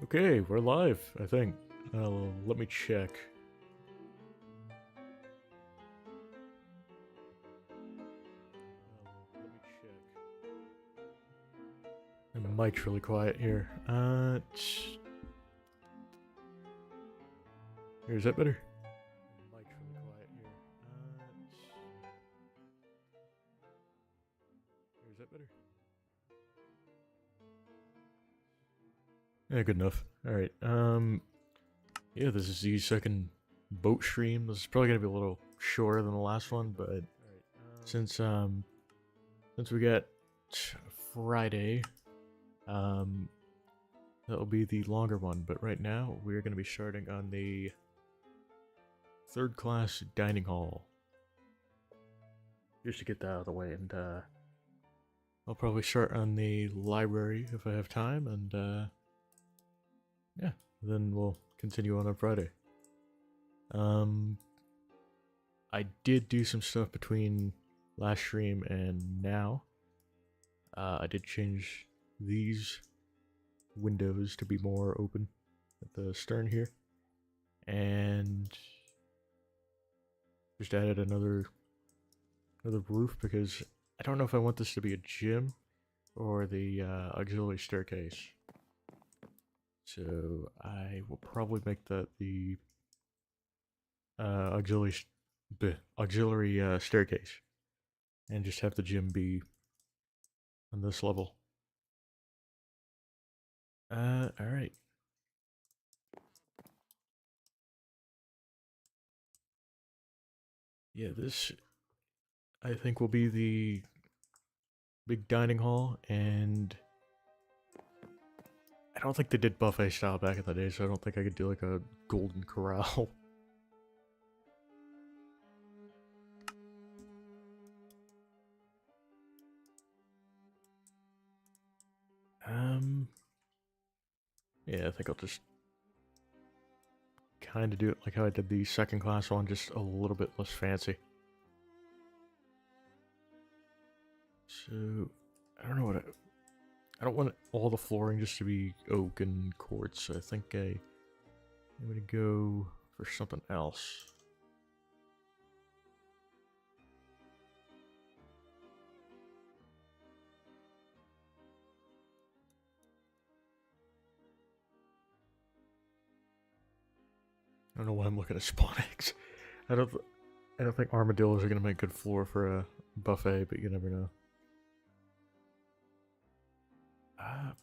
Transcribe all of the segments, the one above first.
Okay, we're live, I think. Let me check. Let me check. My mic's really quiet here. Here, is that better? My mic's really quiet here. Here, is that better? Yeah, good enough. Alright, yeah, this is the second boat stream. This is probably gonna be a little shorter than the last one, but since, since we got Friday, um, that'll be the longer one, but right now we're gonna be starting on the third class dining hall. Just to get that out of the way, and I'll probably start on the library if I have time, and yeah, then we'll continue on Friday. I did do some stuff between last stream and now. I did change these windows to be more open at the stern here, and just added another roof because I don't know if I want this to be a gym or the auxiliary staircase. So I will probably make that the auxiliary staircase, and just have the gym be on this level. All right. Yeah, this I think will be the big dining hall, and I don't think they did buffet style back in the day, so I don't think I could do like a golden corral. Yeah, I think I'll just kind of do it like how I did the second class one, just a little bit less fancy. So, I don't know what I don't want all the flooring just to be oak and quartz, so I think I'm gonna go for something else. I don't know why I'm looking at spawn eggs. I don't I don't think armadillos are gonna make good floor for a buffet, but you never know. Uh,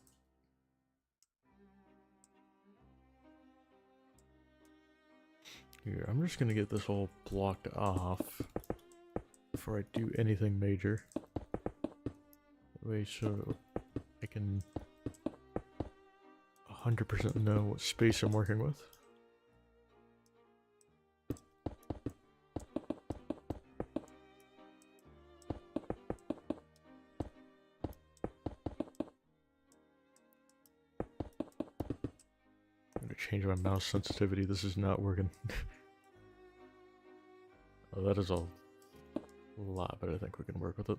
Here, I'm just gonna get this all blocked off before I do anything major. That way, so I can 100% know what space I'm working with. I'm gonna change my mouse sensitivity. This is not working. Oh, that is a lot, but I think we can work with it.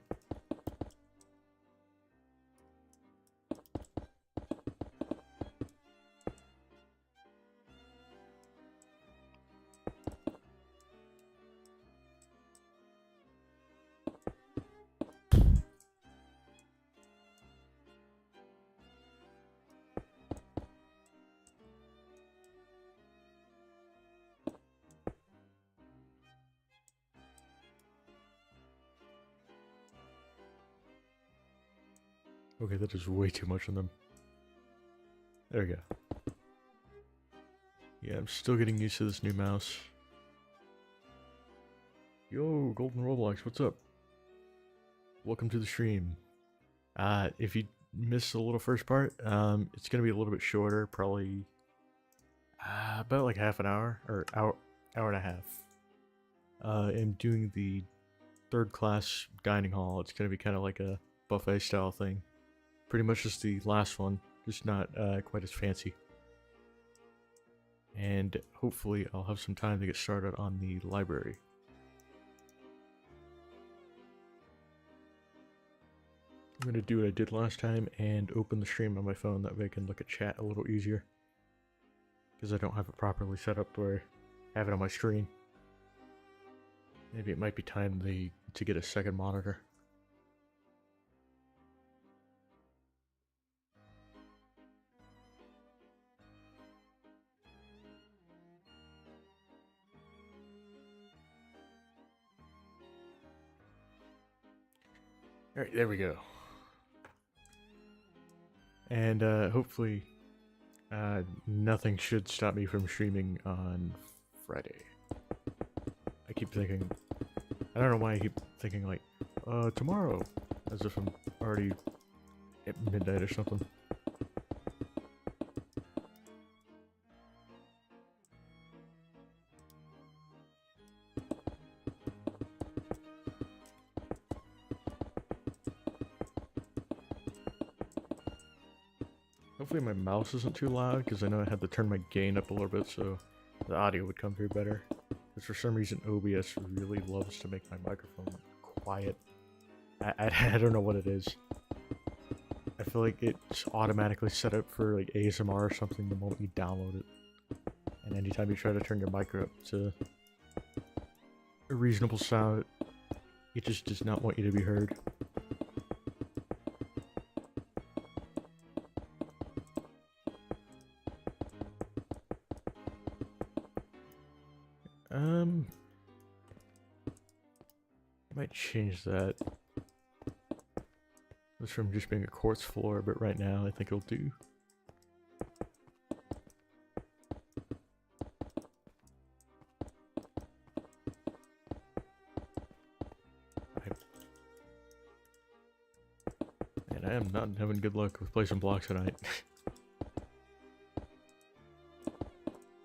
Okay, that is way too much on them. There we go. Yeah, I'm still getting used to this new mouse. Yo, Golden Roblox, what's up? Welcome to the stream. If you missed the little first part, it's gonna be a little bit shorter, probably about like half an hour or hour and a half. I'm doing the third class dining hall. It's gonna be kind of like a buffet style thing, pretty much just the last one, just not quite as fancy. And hopefully, I'll have some time to get started on the library. I'm gonna do what I did last time and open the stream on my phone, that way I can look at chat a little easier. because I don't have it properly set up where I have it on my screen. Maybe it might be time to get a second monitor. Alright, there we go. And hopefully nothing should stop me from streaming on Friday. I keep thinking, I don't know why I keep thinking like, tomorrow, as if I'm already at midnight or something. Hopefully my mouse isn't too loud, because I know I had to turn my gain up a little bit so the audio would come through better. Because for some reason OBS really loves to make my microphone quiet. I don't know what it is. I feel like it's automatically set up for like ASMR or something the moment you download it. And anytime you try to turn your mic up to a reasonable sound, it just does not want you to be heard. Might change that. This from just being a quartz floor, but right now I think it'll do. And I am not having good luck with placing blocks tonight.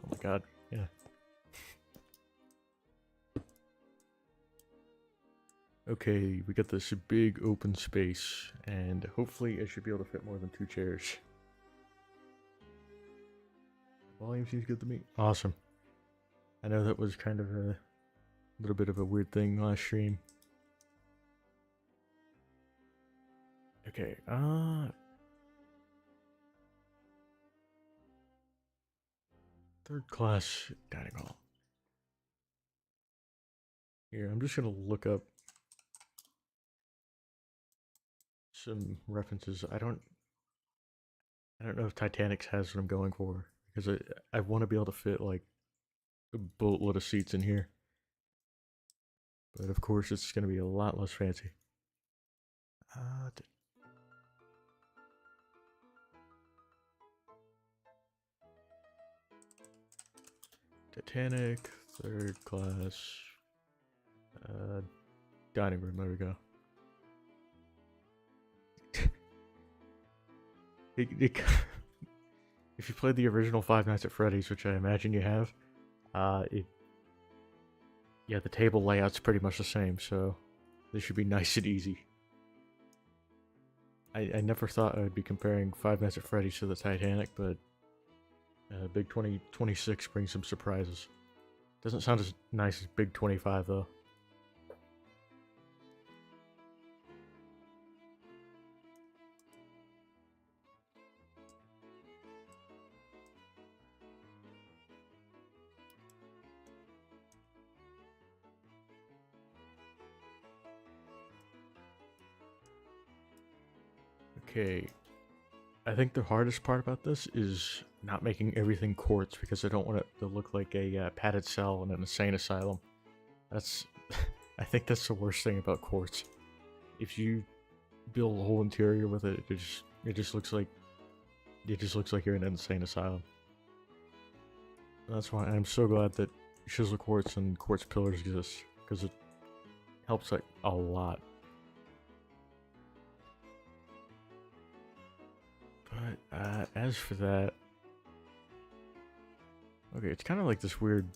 Oh my god, yeah. Okay, we got this big open space, and hopefully I should be able to fit more than 2 chairs. Volume seems good to me. Awesome. I know that was kind of a little bit of a weird thing last stream. Okay, third class dining hall. Here, I'm just gonna look up some references. I don't know if Titanic has what I'm going for, because I want to be able to fit like a boatload of seats in here. But of course it's gonna be a lot less fancy. Titanic, third class, dining room, there we go. If you played the original Five Nights at Freddy's, which I imagine you have, yeah, the table layout's pretty much the same, so this should be nice and easy. I never thought I would be comparing Five Nights at Freddy's to the Titanic, but Big 2026 brings some surprises. Doesn't sound as nice as Big 25 though. Okay, I think the hardest part about this is not making everything quartz, because I don't want it to look like a padded cell in an insane asylum. That's, I think that's the worst thing about quartz. If you build a whole interior with it, it just looks like you're in an insane asylum. And that's why I'm so glad that chisel quartz and quartz pillars exist, because it helps like a lot. But as for that, okay, it's kind of like this weird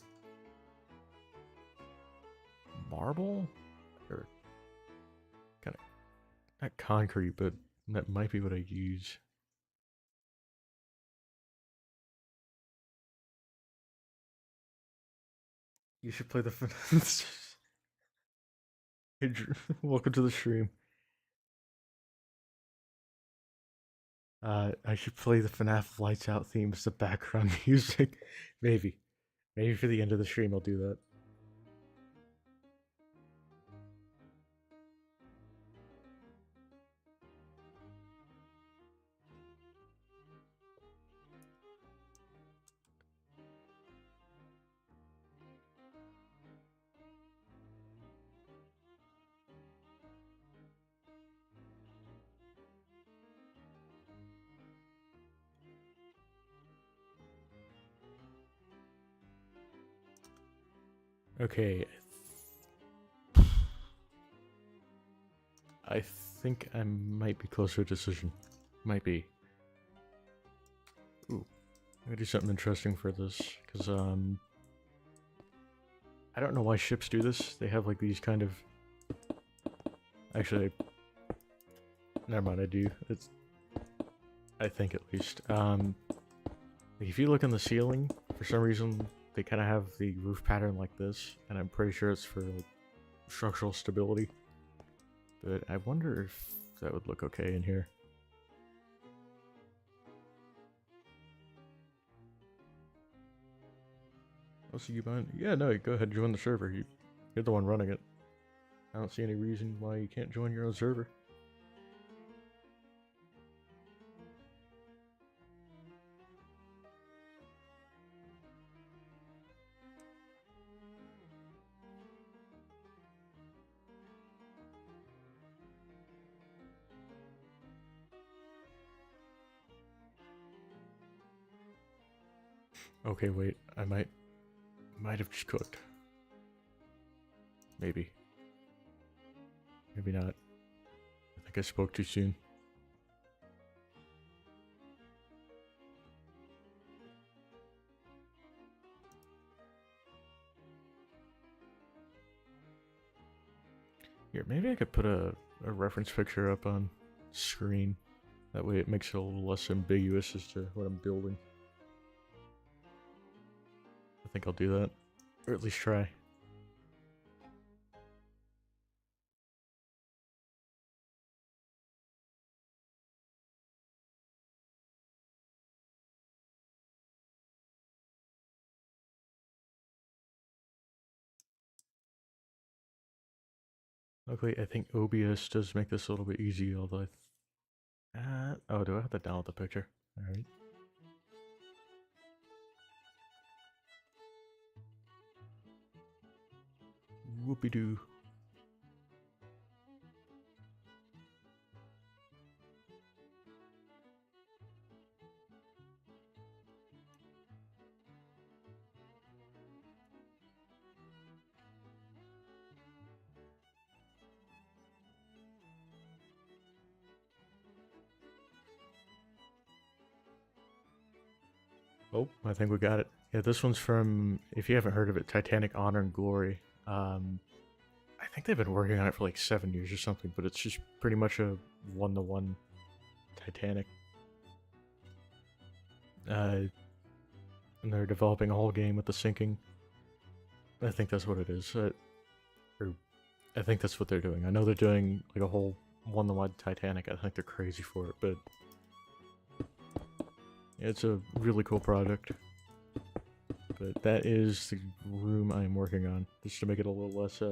marble, or kind of not concrete, but that might be what I use. You should play the. Hey, welcome to the stream. I should play the FNAF Lights Out theme as the background music. Maybe. Maybe for the end of the stream I'll do that. Okay. I think I might be close to a decision. Might be. Ooh. I'm gonna do something interesting for this, because, I don't know why ships do this. They have, like, these kind of... Actually... Never mind, I do. It's... I think, at least. Like, if you look in the ceiling, for some reason, they kind of have the roof pattern like this, and I'm pretty sure it's for, like, structural stability. But I wonder if that would look okay in here. I'll see you mind. Yeah, no, go ahead, join the server. You're the one running it. I don't see any reason why you can't join your own server. Okay, wait. I might have just cooked. Maybe. Maybe not. I think I spoke too soon. Here, maybe I could put a reference picture up on screen. That way it makes it a little less ambiguous as to what I'm building. I think I'll do that. Or at least try. Luckily, I think OBS does make this a little bit easy, although oh, do I have to download the picture? Alright. Whoopie-doo. Oh, I think we got it. Yeah, this one's from, if you haven't heard of it, Titanic Honor and Glory. I think they've been working on it for like 7 years or something, but it's just pretty much a one-to-one Titanic. And they're developing a whole game with the sinking. I think that's what it is. Or I think that's what they're doing. I know they're doing like a whole one-to-one Titanic. I think they're crazy for it, but it's a really cool project. But that is the room I'm working on, just to make it a little less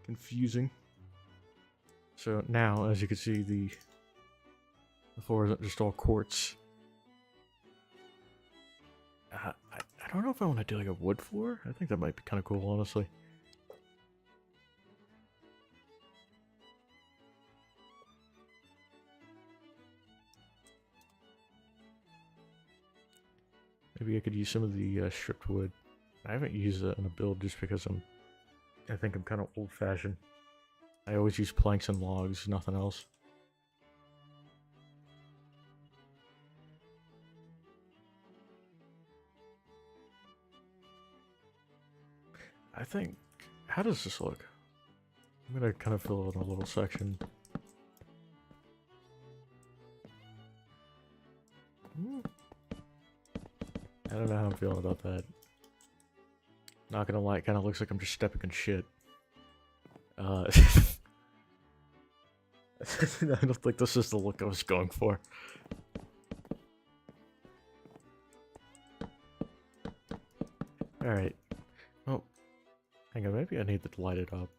confusing. So now, as you can see, the floor isn't just all quartz. I don't know if I want to do like a wood floor. I think that might be kind of cool, honestly. Maybe I could use some of the stripped wood. I haven't used that in a build just because I think I'm kind of old-fashioned. I always use planks and logs, nothing else. I think... How does this look? I'm gonna kind of fill in a little section. I don't know how I'm feeling about that. Not gonna lie, it kind of looks like I'm just stepping in shit. I don't think this is the look I was going for. Alright. Oh, hang on, maybe I need to light it up.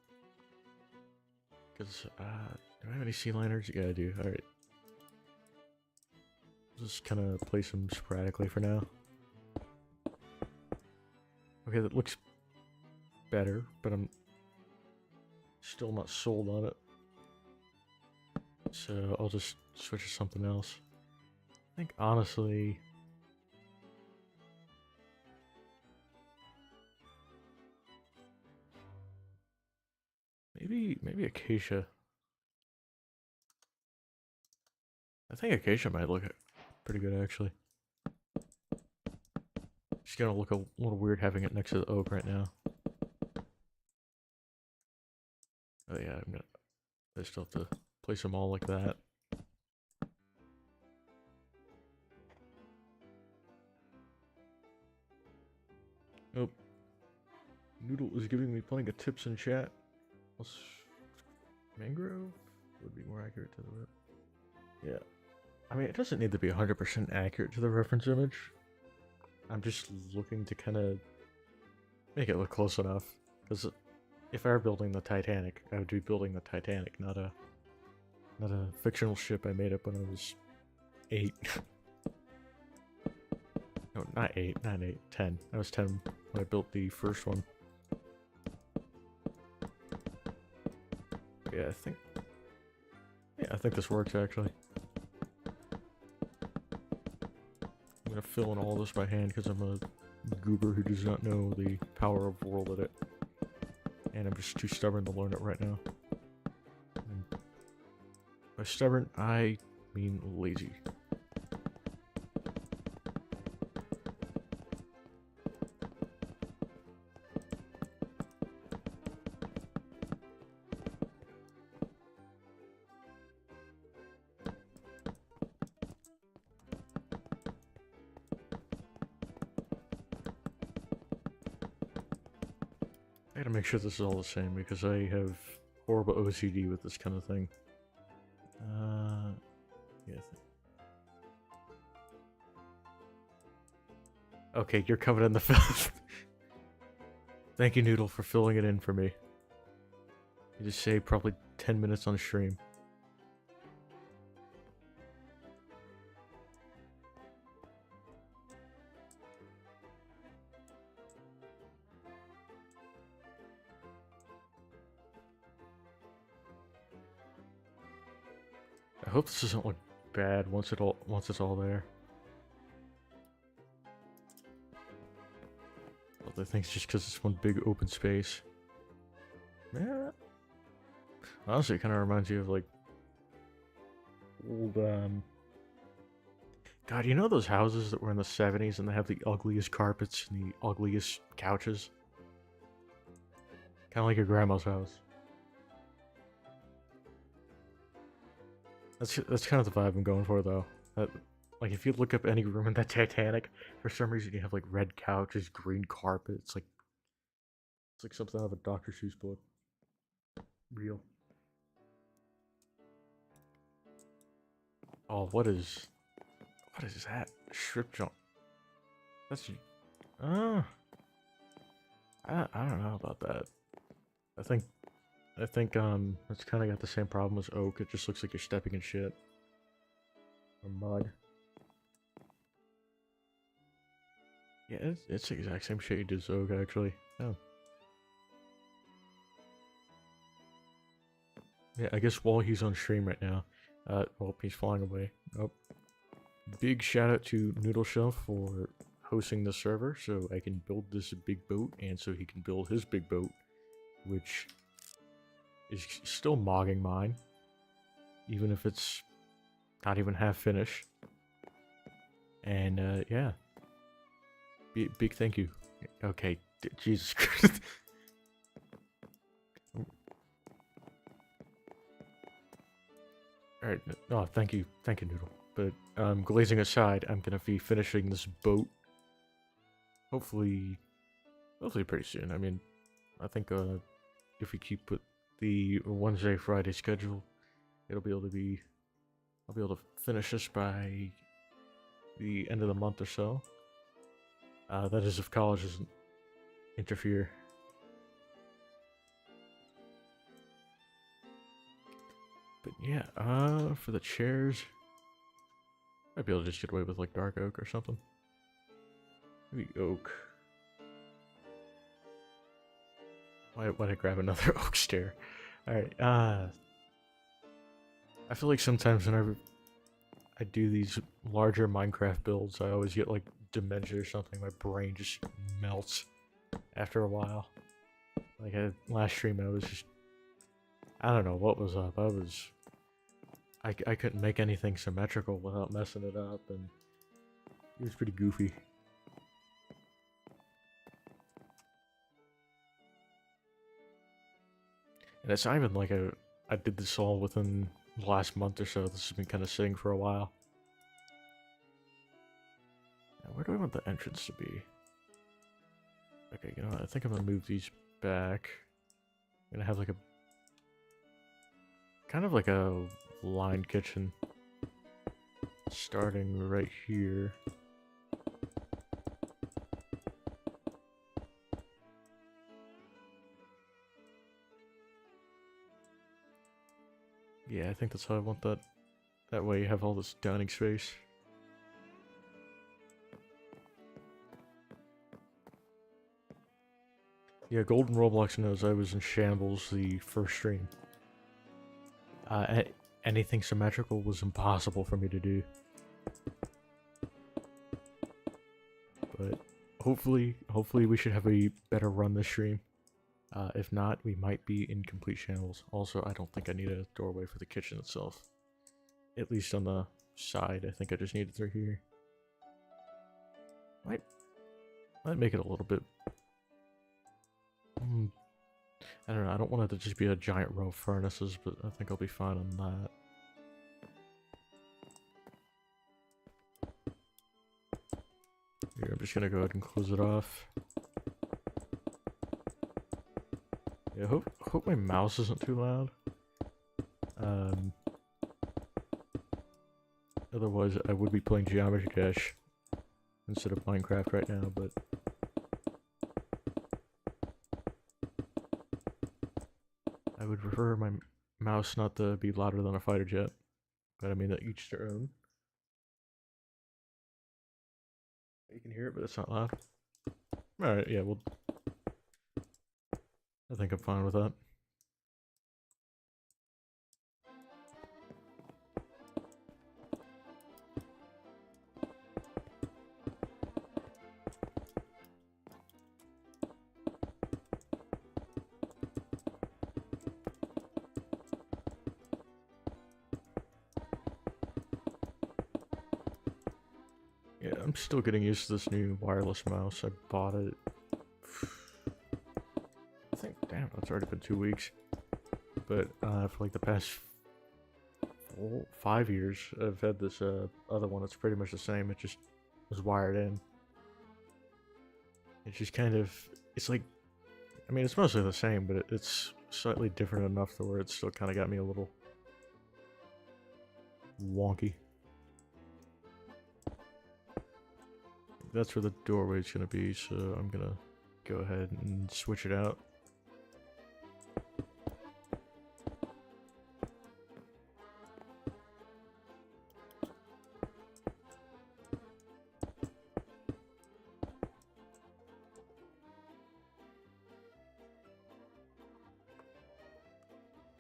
Because, do I have any sea liners? Yeah, I do. Alright. Just kind of place them sporadically for now. Okay, that looks better, but I'm still not sold on it. So I'll just switch to something else. I think, honestly... Maybe acacia. I think acacia might look pretty good, actually. It's gonna look a little weird having it next to the oak right now. Oh yeah, I still have to place them all like that. Oh. Noodle is giving me plenty of tips in chat. Mangrove would be more accurate to the rep. Yeah. I mean, it doesn't need to be 100% accurate to the reference image. I'm just looking to kind of make it look close enough. Because if I were building the Titanic, I would be building the Titanic, not a fictional ship I made up when I was 8. No, not 8, 10. I was 10 when I built the first one. Yeah, I think this works actually. I'm gonna fill in all this by hand because I'm a goober who does not know the power of World Edit. And I'm just too stubborn to learn it right now. And by stubborn, I mean lazy. I gotta make sure this is all the same because I have horrible OCD with this kind of thing. Yeah. Okay, you're covered in the filth. Thank you, Noodle, for filling it in for me. You just saved probably 10 minutes on stream. I hope this doesn't look bad once it's all there. I think it's just because it's one big open space. Yeah. Honestly, it kind of reminds you of like old God, you know those houses that were in the 70s and they have the ugliest carpets and the ugliest couches? Kind of like your grandma's house. That's kind of the vibe I'm going for, though. Like, if you look up any room in that Titanic, for some reason you have like red couches, green carpet. It's like something out of a Dr. Seuss book. Real. Oh, what is that? Strip jump. That's I don't know about that. I think it's kind of got the same problem as oak. It just looks like you're stepping in shit or mud. Yeah, it's the exact same shit you did as oak, actually. Oh. Yeah, I guess while he's on stream right now, well, he's flying away. Oh. Big shout out to Noodle Shelf for hosting the server so I can build this big boat and so he can build his big boat, which is still mogging mine, even if it's not even half finished. And yeah, big thank you. Okay, Jesus Christ. Alright, oh, thank you, Noodle. But glazing aside, I'm gonna be finishing this boat hopefully pretty soon. I mean, I think if we keep with the Wednesday Friday schedule, I'll be able to finish this by the end of the month or so. That is if college isn't interfere. But yeah, for the chairs, might be able to just get away with like dark oak or something. Maybe oak. Why'd I grab another oak stair? Alright, I feel like sometimes whenever I do these larger Minecraft builds, I always get like dementia or something. My brain just melts after a while. Like last stream I was just, I don't know what was up. I couldn't make anything symmetrical without messing it up, and it was pretty goofy. And it's not even like I did this all within the last month or so. This has been kind of sitting for a while. Now, where do I want the entrance to be? Okay, you know what? I think I'm gonna move these back. I'm gonna have like a kind of like a lined kitchen starting right here. Yeah, I think that's how I want that. That way you have all this dining space. Yeah, Golden Roblox knows I was in shambles the first stream. Anything symmetrical was impossible for me to do. But hopefully we should have a better run this stream. If not, we might be in complete shambles. Also, I don't think I need a doorway for the kitchen itself. At least on the side, I think I just need it through here. Might make it a little bit... I don't know, I don't want it to just be a giant row of furnaces, but I think I'll be fine on that. Here, I'm just gonna go ahead and close it off. Yeah, hope my mouse isn't too loud. Otherwise, I would be playing Geometry Dash instead of Minecraft right now, but... I would prefer my mouse not to be louder than a fighter jet. But I mean, that each their own. You can hear it, but it's not loud. Alright, yeah, well... I think I'm fine with that. Yeah, I'm still getting used to this new wireless mouse. I bought it... I think, damn, it's already been 2 weeks. But for like the past 5 years, I've had this other one that's pretty much the same. It just was wired in. It's just kind of... It's like... I mean, it's mostly the same, but it's slightly different enough to where it still kind of got me a little... wonky. That's where the doorway's gonna be, so I'm gonna go ahead and switch it out.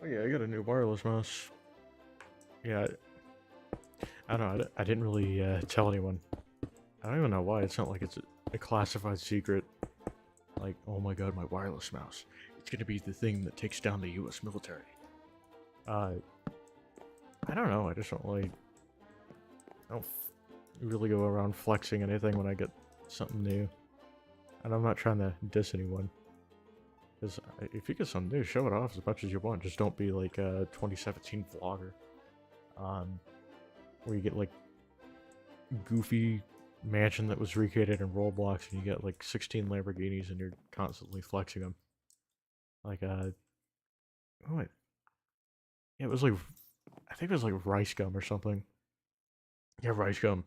Oh yeah, I got a new wireless mouse. Yeah, I don't know, I didn't really tell anyone. I don't even know why. It's not like it's a classified secret. Like, oh my god, my wireless mouse. It's gonna be the thing that takes down the US military. I don't know, I just don't really... I don't really go around flexing anything when I get something new. And I'm not trying to diss anyone. Because if you get something new, show it off as much as you want. Just don't be like a 2017 vlogger. Where you get like goofy mansion that was recreated in Roblox and you get like 16 Lamborghinis and you're constantly flexing them. Like, oh wait. Yeah, it was like, I think it was like Rice Gum or something. Yeah, Rice Gum.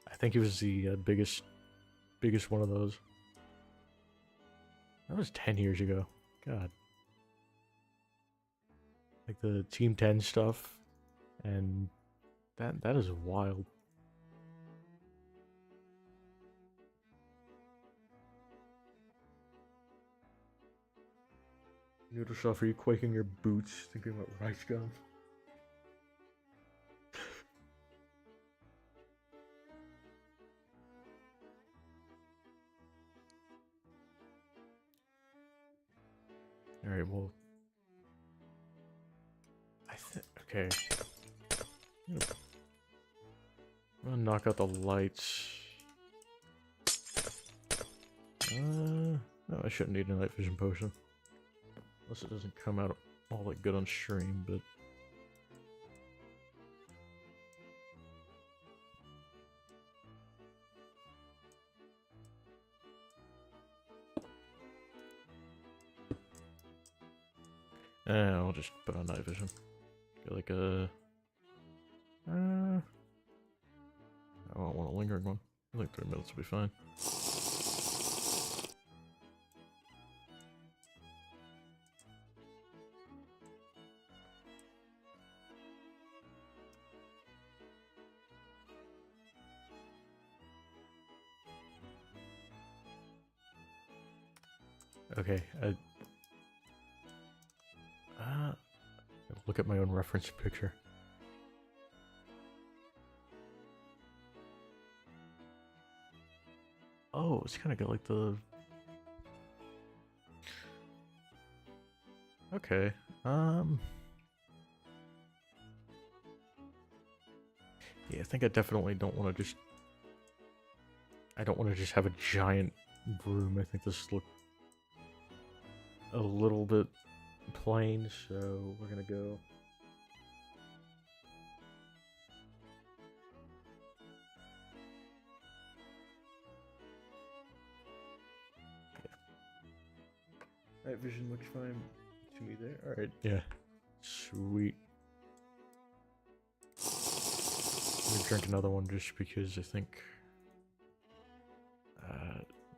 I think he was the biggest one of those. That was 10 years ago. God. Like the Team 10 stuff. And that is wild. Noodle Shelf, are you quaking your boots thinking about rice gum? Alright, well. Okay. I'm gonna knock out the lights. No, I shouldn't need a night vision potion. Unless it doesn't come out all that good on stream, but... I'll just put on night vision. Get like a... I don't want a lingering one. I think 3 minutes will be fine. Okay, look at my own reference picture. Oh, it's kind of got like the... Okay, yeah, I think I definitely don't want to just... I don't want to just have a giant room. I think this looks a little bit plain, so we're gonna go... Night vision looks fine to me there. Alright, yeah. Sweet. I'm gonna drink another one just because I think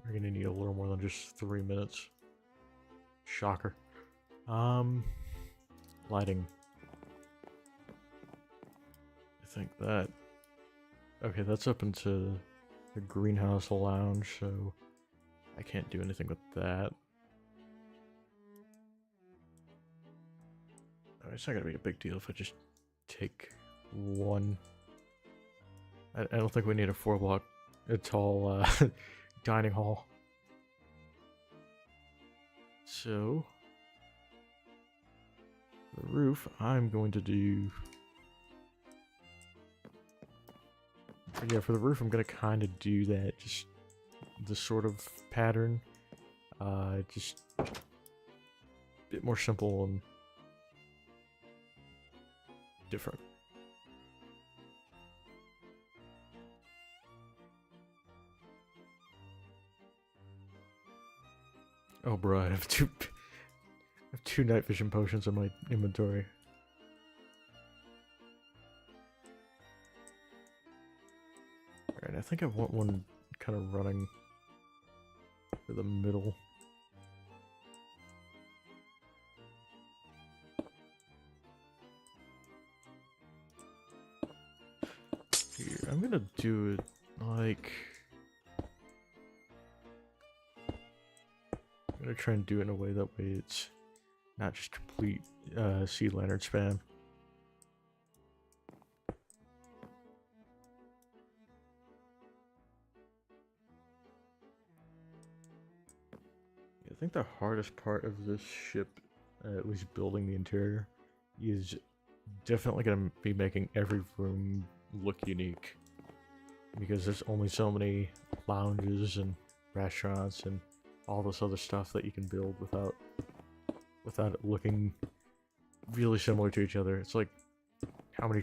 we're gonna need a little more than just 3 minutes. Shocker. Lighting. I think that... Okay, that's up into the greenhouse lounge, so I can't do anything with that. It's not gonna be a big deal if I just take one. I don't think we need a 4-block tall dining hall. So the roof, I'm going to do... Yeah, for the roof, I'm gonna kind of do that, just this sort of pattern. Just a bit more simple and different. Oh, bro, I have two night vision potions in my inventory. Alright, I think I want one kind of running for the middle. Here, I'm gonna do it like... I'm gonna try and do it in a way that way it's not just complete sea lantern spam. I think the hardest part of this ship, at least building the interior, is definitely going to be making every room look unique. Because there's only so many lounges and restaurants and all this other stuff that you can build without it looking really similar to each other. It's like, how many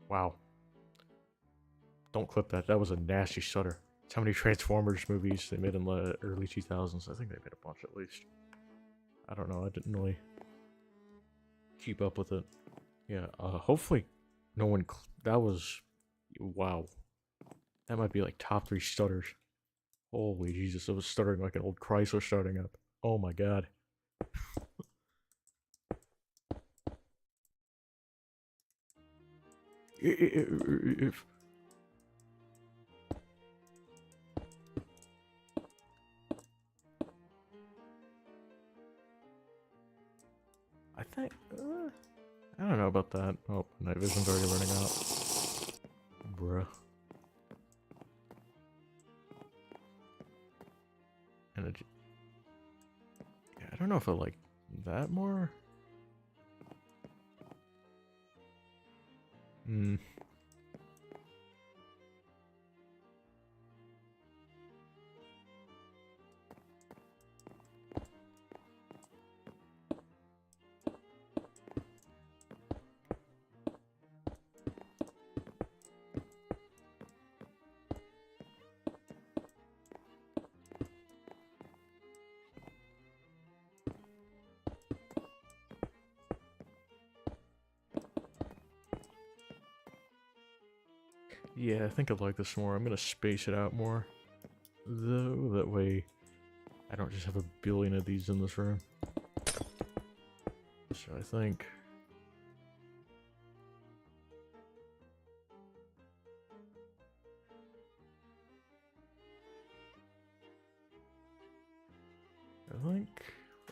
Wow. Don't clip that. That was a nasty stutter. It's how many Transformers movies they made in the early 2000s. I think they made a bunch at least. I don't know. I didn't really keep up with it. Yeah, hopefully no one... That was... Wow. That might be like top 3 stutters. Holy Jesus, I was stuttering like an old Chrysler starting up. Oh my god. If I think, I don't know about that. Oh, night vision's already running out. Bruh. Energy. Yeah, I don't know if I like that more. Hmm. Yeah, I think I like this more. I'm gonna space it out more, though. That way, I don't just have a billion of these in this room. So I think. I think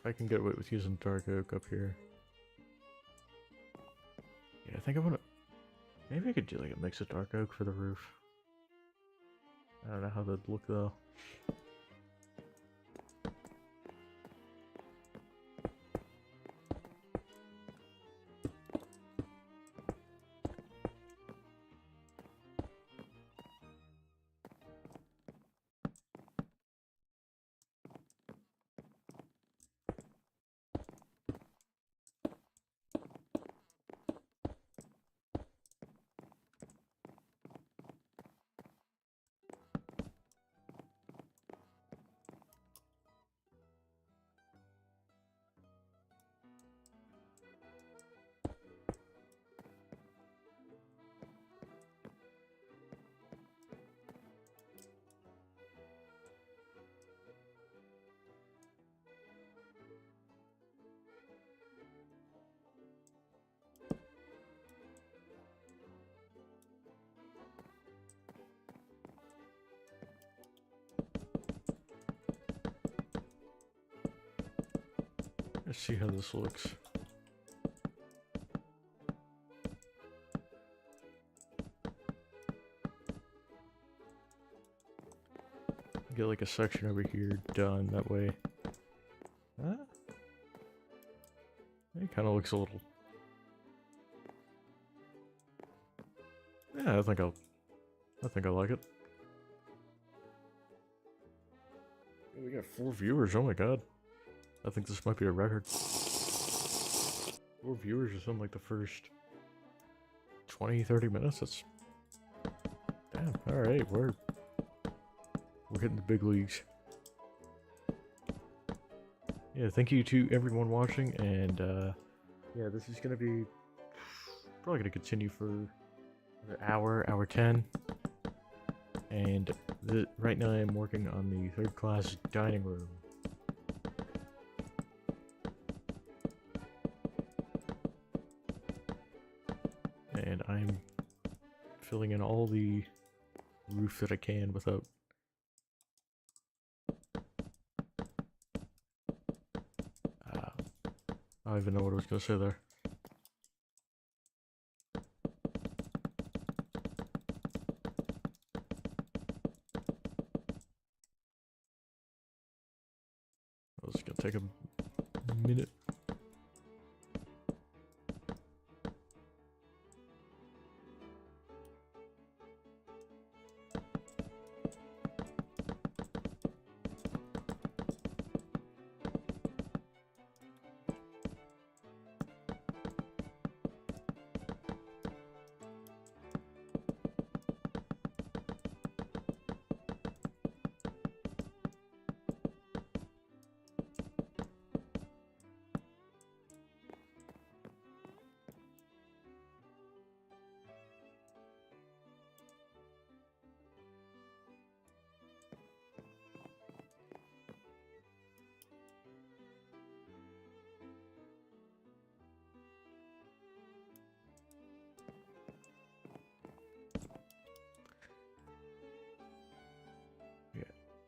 I can get away with using dark oak up here. Yeah, I think I wanna. Maybe I could do like a mix of dark oak for the roof. I don't know how that'd look though. Let's see how this looks. Get like a section over here done that way. Huh? It kind of looks a little. Yeah, I think I like it. We got 4 viewers. Oh my god. I think this might be a record. 4 viewers or something like the first 20-30 minutes. That's damn. All right, we're hitting the big leagues. Yeah, thank you to everyone watching, and yeah, this is gonna be probably gonna continue for another hour 10. And right now I'm working on the 3rd class dining room. And I'm filling in all the roof that I can without. I don't even know what I was gonna say there. I was gonna take a minute.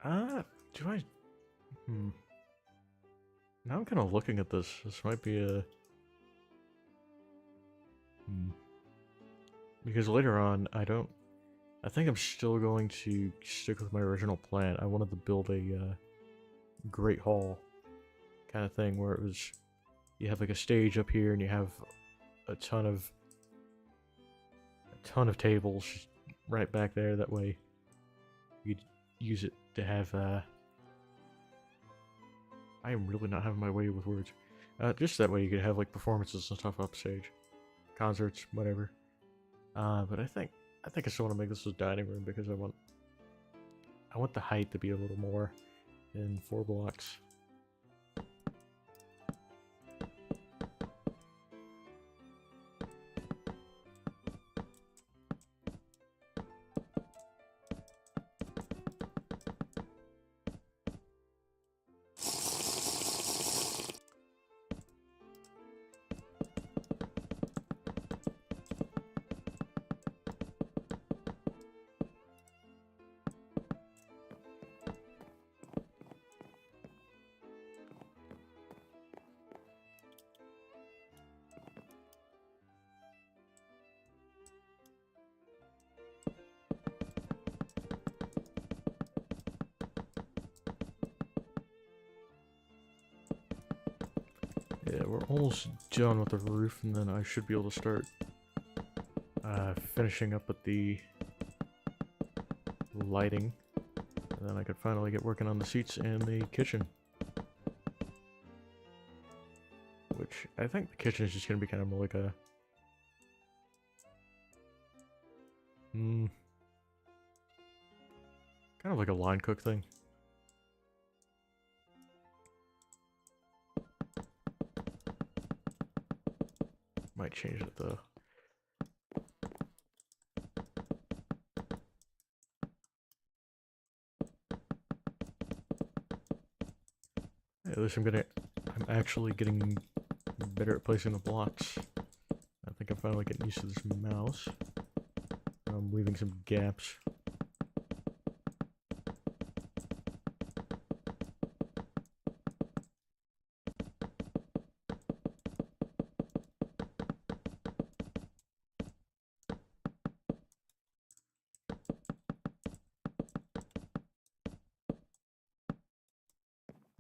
Do I? Now I'm kind of looking at this. This might be a... Because later on, I think I'm still going to stick with my original plan. I wanted to build a great hall kind of thing where it was... You have like a stage up here and you have a ton of tables right back there. That way you'd use it to have... I am really not having my way with words. Just that way you could have like performances and stuff upstage. Concerts, whatever. But I think I still want to make this a dining room because I want the height to be a little more than 4 blocks. Yeah, we're almost done with the roof, and then I should be able to start finishing up with the lighting. And then I could finally get working on the seats and the kitchen. Which, I think the kitchen is just going to be kind of more like a... kind of like a line cook thing. Might change it though. At least I'm actually getting better at placing the blocks. I think I'm finally getting used to this mouse. I'm leaving some gaps.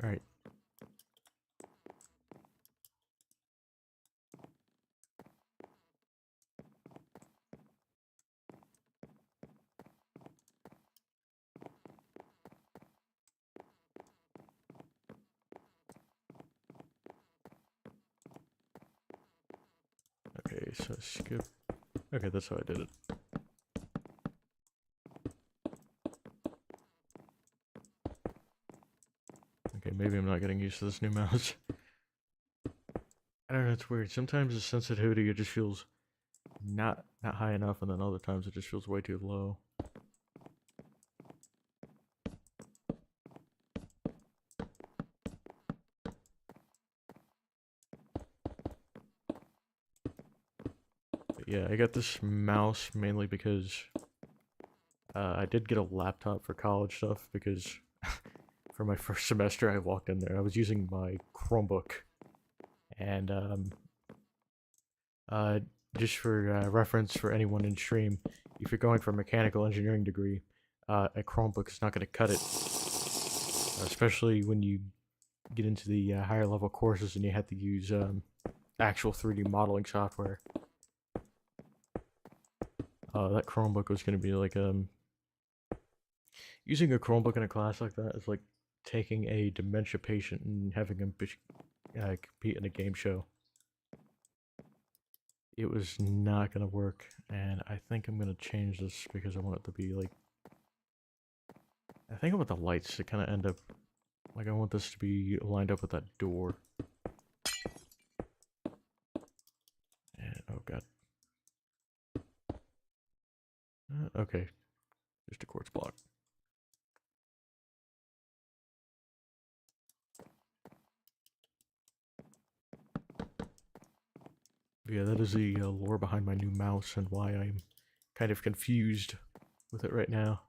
Alright. Okay, so skip. Okay, that's how I did it. Okay, maybe I'm not getting used to this new mouse. I don't know, it's weird. Sometimes the sensitivity, it just feels not high enough, and then other times it just feels way too low. But yeah, I got this mouse mainly because I did get a laptop for college stuff because for my first semester I walked in there. I was using my Chromebook, and just for reference for anyone in stream, if you're going for a mechanical engineering degree, a Chromebook is not going to cut it, especially when you get into the higher level courses and you have to use actual 3D modeling software. That Chromebook was going to be like using a Chromebook in a class like that is like taking a dementia patient and having him compete in a game show. It was not gonna work, and I think I'm gonna change this because I want it to be like... I think I want the lights to kind of end up... Like, I want this to be lined up with that door. And, oh god. Okay. Just a quartz block. Yeah, that is the lore behind my new mouse and why I'm kind of confused with it right now.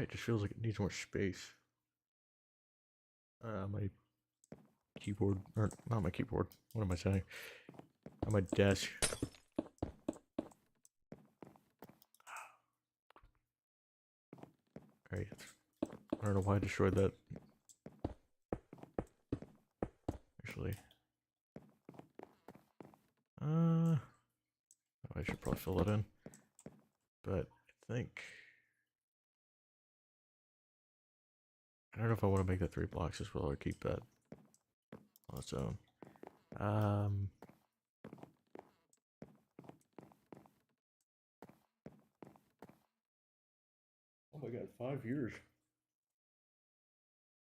it just feels like it needs more space. My keyboard, or not my keyboard, what am I saying? On my desk. Alright, I don't know why I destroyed that. Actually. I should probably fill it in. But I think... I don't know if I want to make that 3 blocks as well or keep that on its own. Oh my god, 5 years.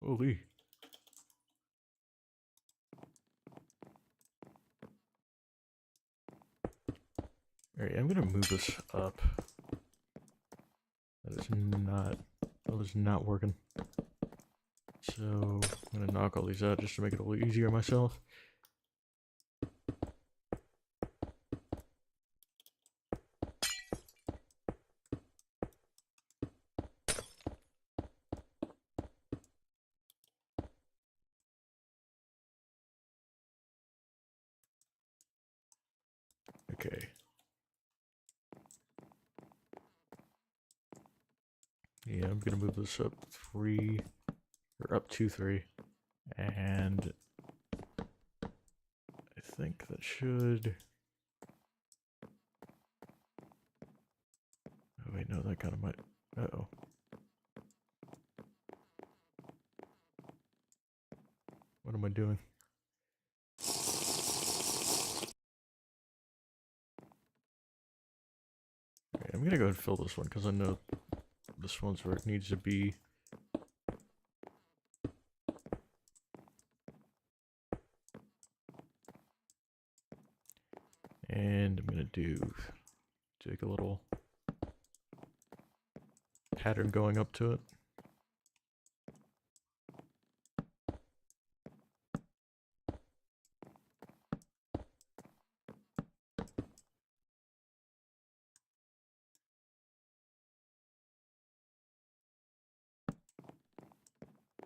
Holy. Alright, I'm gonna move this up. That is not working. So, I'm gonna knock all these out just to make it a little easier on myself. Okay. Yeah, I'm gonna move this up 3, or up 2, 3. And I think that should... Oh wait, no, that kind of might... Uh-oh. What am I doing? Okay, I'm gonna go ahead and fill this one, because I know this one's where it needs to be. And I'm gonna take a little pattern going up to it.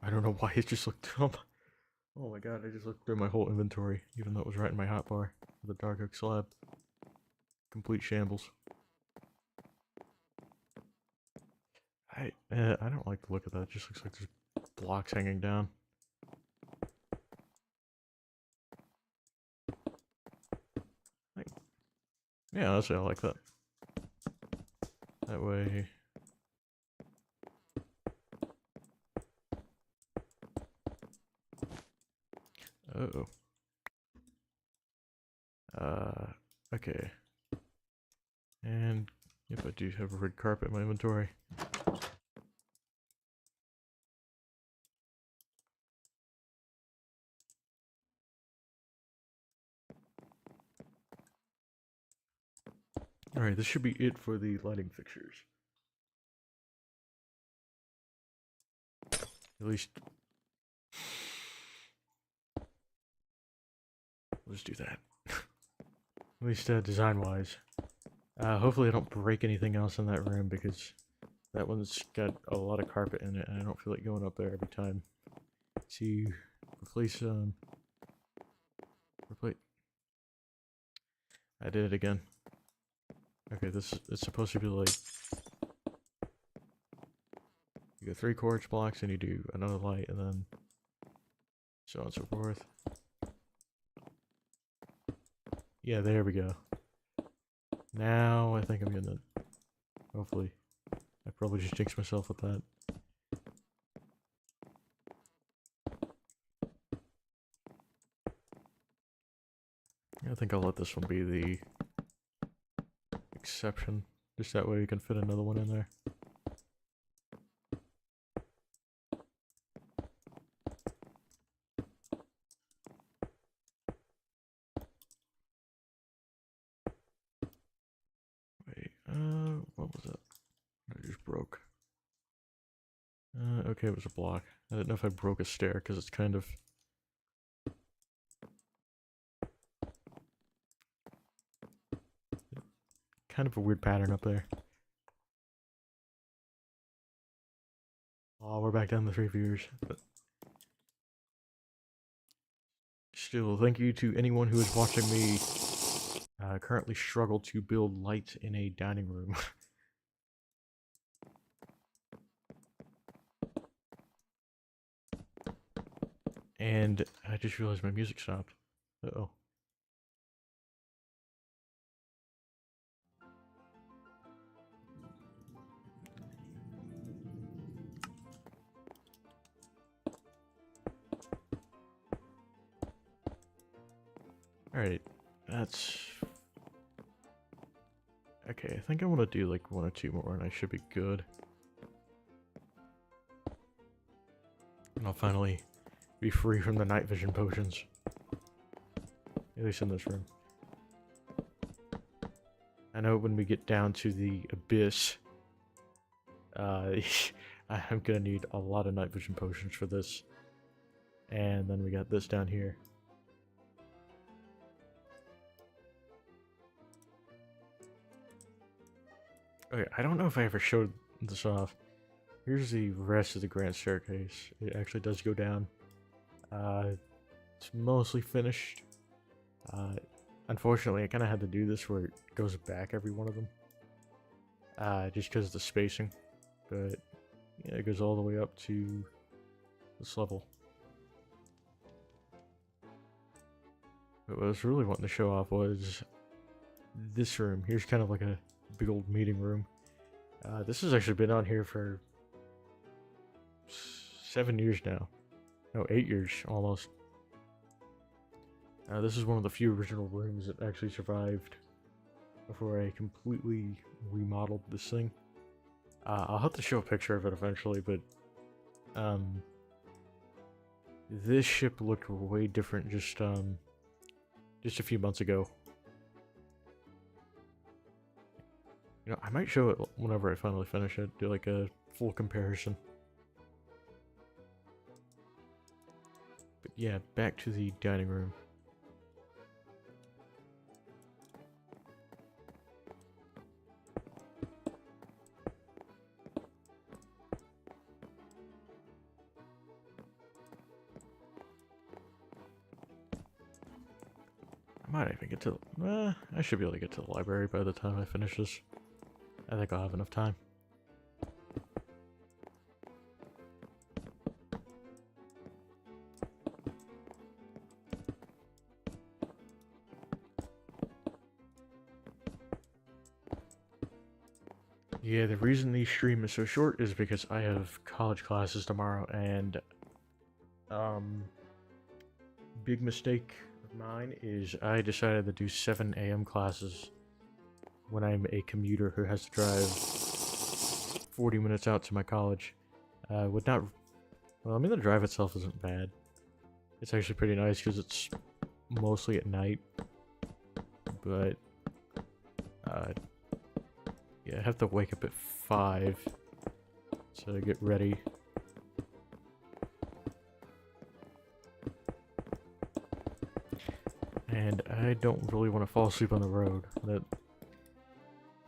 I don't know why it just looked dumb. Oh my god, I just looked through my whole inventory, even though it was right in my hotbar for the dark oak slab. Complete shambles. I don't like the look of that. It just looks like there's blocks hanging down. Yeah, that's it. I like that. That way... Uh-oh. Okay. And, yep, I do have a red carpet in my inventory. Alright, this should be it for the lighting fixtures. At least... Let's do that. At least, design-wise. Hopefully I don't break anything else in that room, because that one's got a lot of carpet in it, and I don't feel like going up there every time. See, replace, I did it again. Okay, this is supposed to be like... You go 3 quartz blocks, and you do another light, and then... So on and so forth. Yeah, there we go. Now I think I'm gonna... Hopefully. I probably just jinxed myself with that. I think I'll let this one be the exception. Just that way we can fit another one in there. Wait, what was that? I just broke. Okay, it was a block. I didn't know if I broke a stair, because it's kind of... Kind of a weird pattern up there. Oh, we're back down to 3 viewers. But still, thank you to anyone who is watching me currently struggle to build lights in a dining room. And I just realized my music stopped. Uh-oh. Alright, that's... Okay, I think I want to do like 1 or 2 more and I should be good. And I'll finally be free from the night vision potions. At least in this room. I know when we get down to the abyss, I'm gonna need a lot of night vision potions for this. And then we got this down here. Okay, I don't know if I ever showed this off. Here's the rest of the grand staircase. It actually does go down. It's mostly finished. Unfortunately, I kind of had to do this where it goes back every one of them. Just because of the spacing. But yeah, it goes all the way up to this level. But what I was really wanting to show off was this room. Here's kind of like a big old meeting room. This has actually been on here for 7 years now. No, 8 years almost. This is one of the few original rooms that actually survived before I completely remodeled this thing. I'll have to show a picture of it eventually, but this ship looked way different just a few months ago. You know, I might show it whenever I finally finish it, do like a full comparison. But yeah, back to the dining room. I might even get to... I should be able to get to the library by the time I finish this. I think I'll have enough time. Yeah, the reason the stream is so short is because I have college classes tomorrow, and big mistake of mine is I decided to do 7 a.m. classes when I'm a commuter who has to drive 40 minutes out to my college. Would not... Well, I mean, the drive itself isn't bad. It's actually pretty nice because it's mostly at night. But, yeah, I have to wake up at 5 to get ready. And I don't really want to fall asleep on the road. That,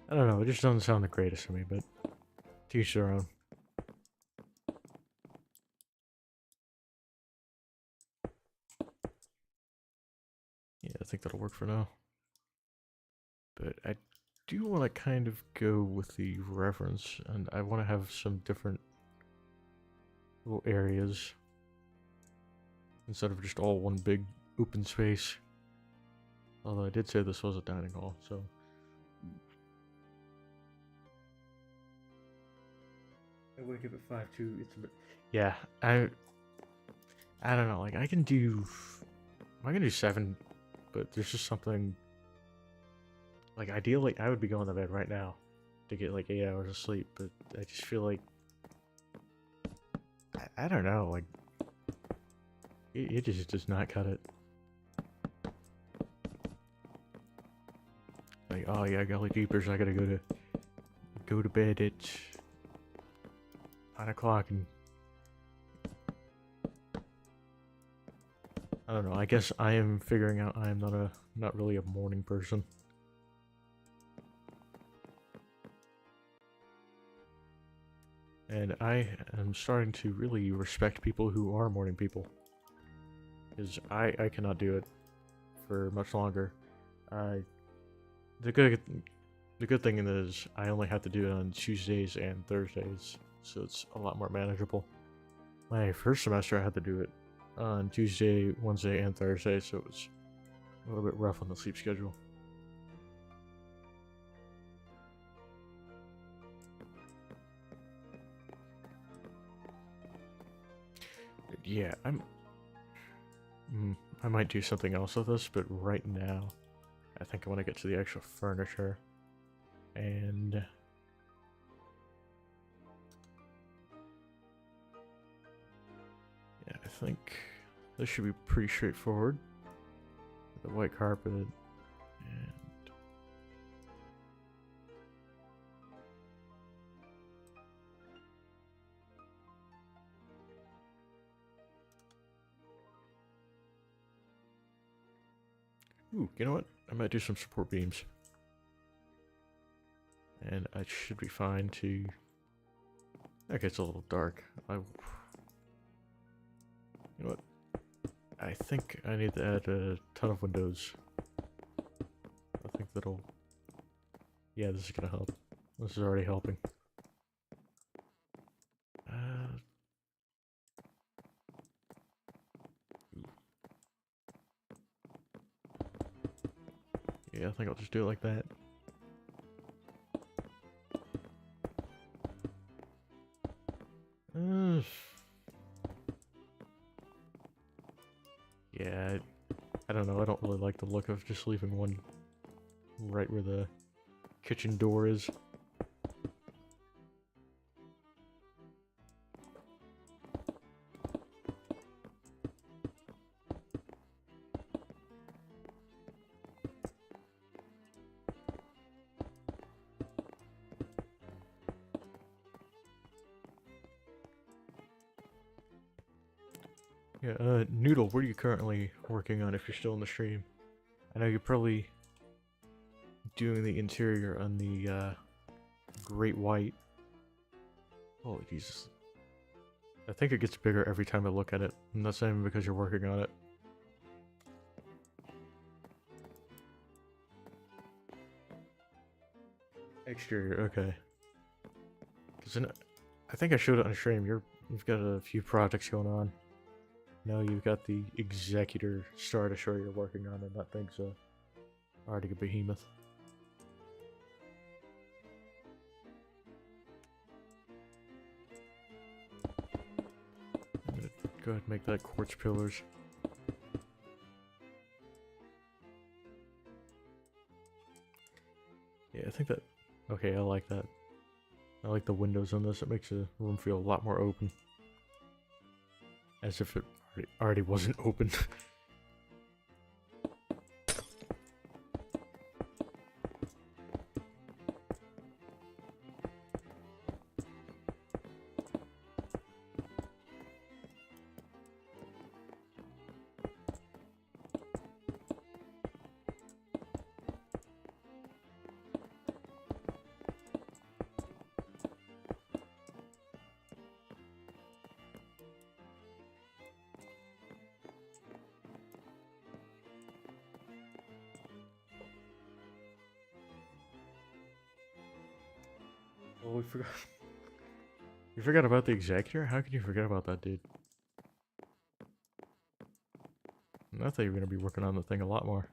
I don't know, it just doesn't sound the greatest to me, but to each their own. Yeah, I think that'll work for now. But I do want to kind of go with the reference, and I want to have some different little areas instead of just all one big open space. Although I did say this was a dining hall, so... I wake up at 5 too, it's a bit... Yeah, I don't know, like, I can do 7, but there's just something... Like, ideally, I would be going to bed right now to get, like, 8 hours of sleep, but I just feel like... I don't know, like... It just does not cut it. Like, oh yeah, golly jeepers, I gotta go to bed at 9 o'clock and... I don't know, I guess I am figuring out I am not really a morning person. And I am starting to really respect people who are morning people. Because I cannot do it for much longer. The good thing is I only have to do it on Tuesdays and Thursdays, so it's a lot more manageable. My first semester I had to do it on Tuesday, Wednesday, and Thursday, so it was a little bit rough on the sleep schedule. Yeah, I might do something else with this, but right now, I think I want to get to the actual furniture. And yeah, I think this should be pretty straightforward. The white carpet and ooh, you know what? I might do some support beams. And I should be fine to... Okay, it's a little dark. You know what? I think I need to add a ton of windows. I think that'll... Yeah, this is gonna help. This is already helping. Yeah, I think I'll just do it like that. Yeah, I don't know. I don't really like the look of just leaving one right where the kitchen door is. Yeah, Noodle, what are you currently working on if you're still in the stream? I know you're probably doing the interior on the Great White. Oh, Jesus. I think it gets bigger every time I look at it, and that's not even because you're working on it. Exterior, okay. Because I think I showed it on stream. You've got a few projects going on. Now you've got the Executor Star Destroyer you're working on, and that thing's already a behemoth. I'm gonna go ahead and make that quartz pillars. Yeah, I think that... Okay, I like that. I like the windows on this. It makes the room feel a lot more open. As if it already wasn't open. Oh, we forgot. You forgot about the Executor? How can you forget about that, dude? I thought you were going to be working on the thing a lot more.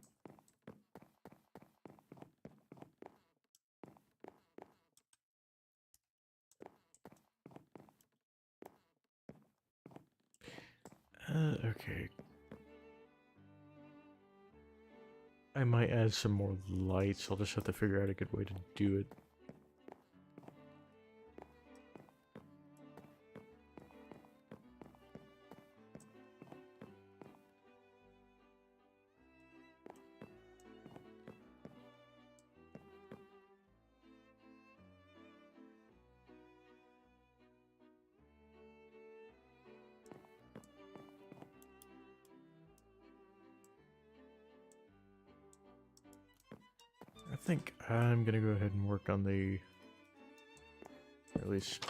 Okay. I might add some more lights. I'll just have to figure out a good way to do it. I think I'm gonna go ahead and work on the... Or at least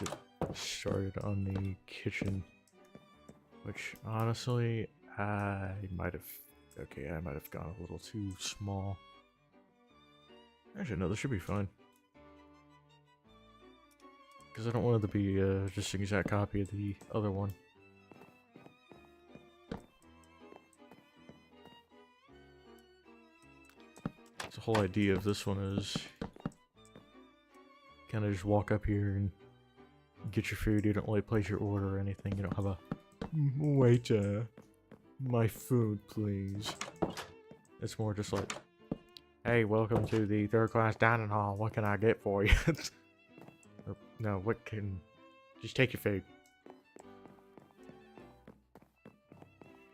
started on the kitchen, which honestly, I might have. Okay, I might have gone a little too small. Actually, no, this should be fine. Because I don't want it to be just an exact copy of the other one. The whole idea of this one is kind of just walk up here and get your food. You don't really place your order or anything. You don't have a waiter, my food, please. It's more just like, hey, welcome to the third-class dining hall. What can I get for you? Or, no, what can... Just take your food.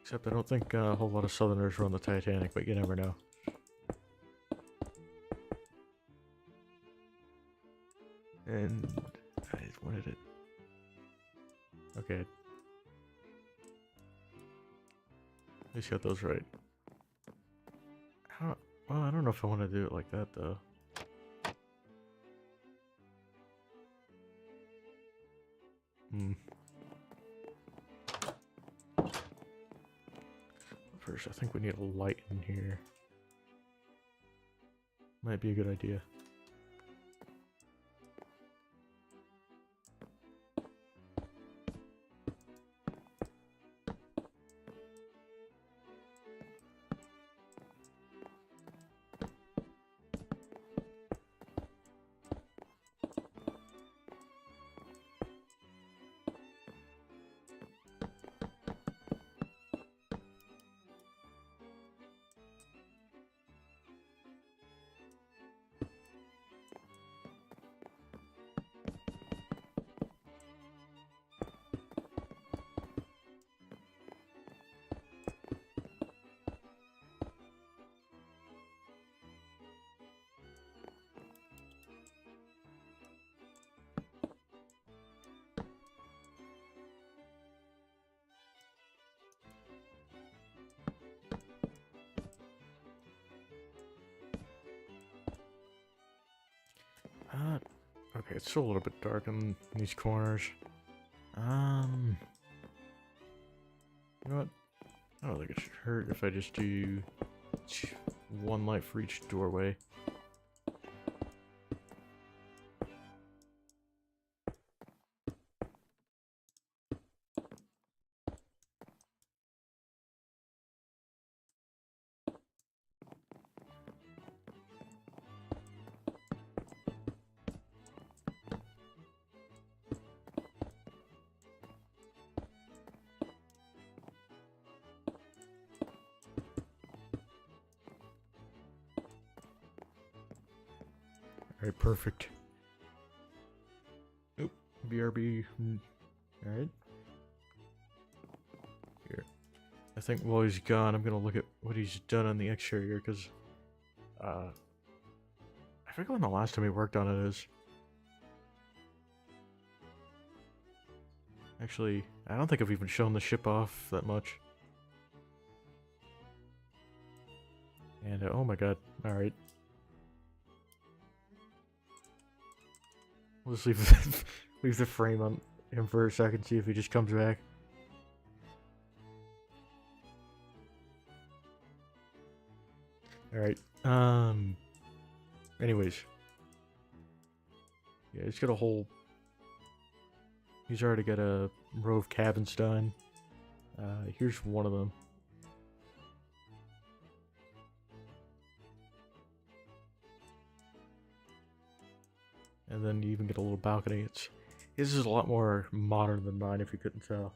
Except I don't think a whole lot of Southerners run the Titanic, but you never know. And... I just wanted it. Okay. At least got those right. Well, I don't know if I want to do it like that, though. First, I think we need a light in here. Might be a good idea. Okay, it's still a little bit dark in these corners. You know what? I don't think it should hurt if I just do one light for each doorway. Alright, perfect. Oop, BRB. Alright. Here. I think while he's gone, I'm gonna look at what he's done on the exterior, because, I forget when the last time he worked on it is. Actually, I don't think I've even shown the ship off that much. And, oh my god, alright. We'll just leave the frame on him for a second, see if he just comes back. Alright, anyways. Yeah, he's got a whole... He's already got a row of cabins done. Here's one of them. And then you even get a little balcony. His is a lot more modern than mine, if you couldn't tell.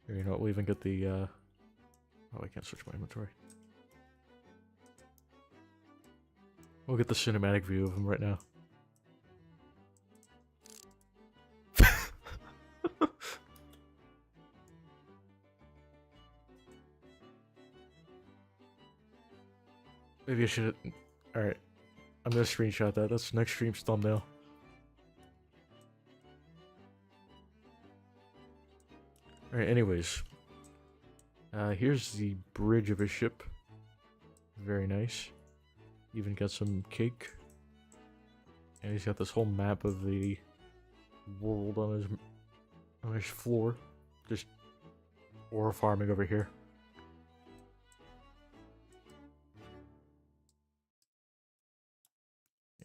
Here, you know what, we'll even get the, oh, I can't switch my inventory. We'll get the cinematic view of him right now. Maybe I should... Alright. I'm gonna screenshot that. That's next stream's thumbnail. Alright, anyways. Here's the bridge of a ship. Very nice. Even got some cake. And he's got this whole map of the world on his floor. Just ore farming over here.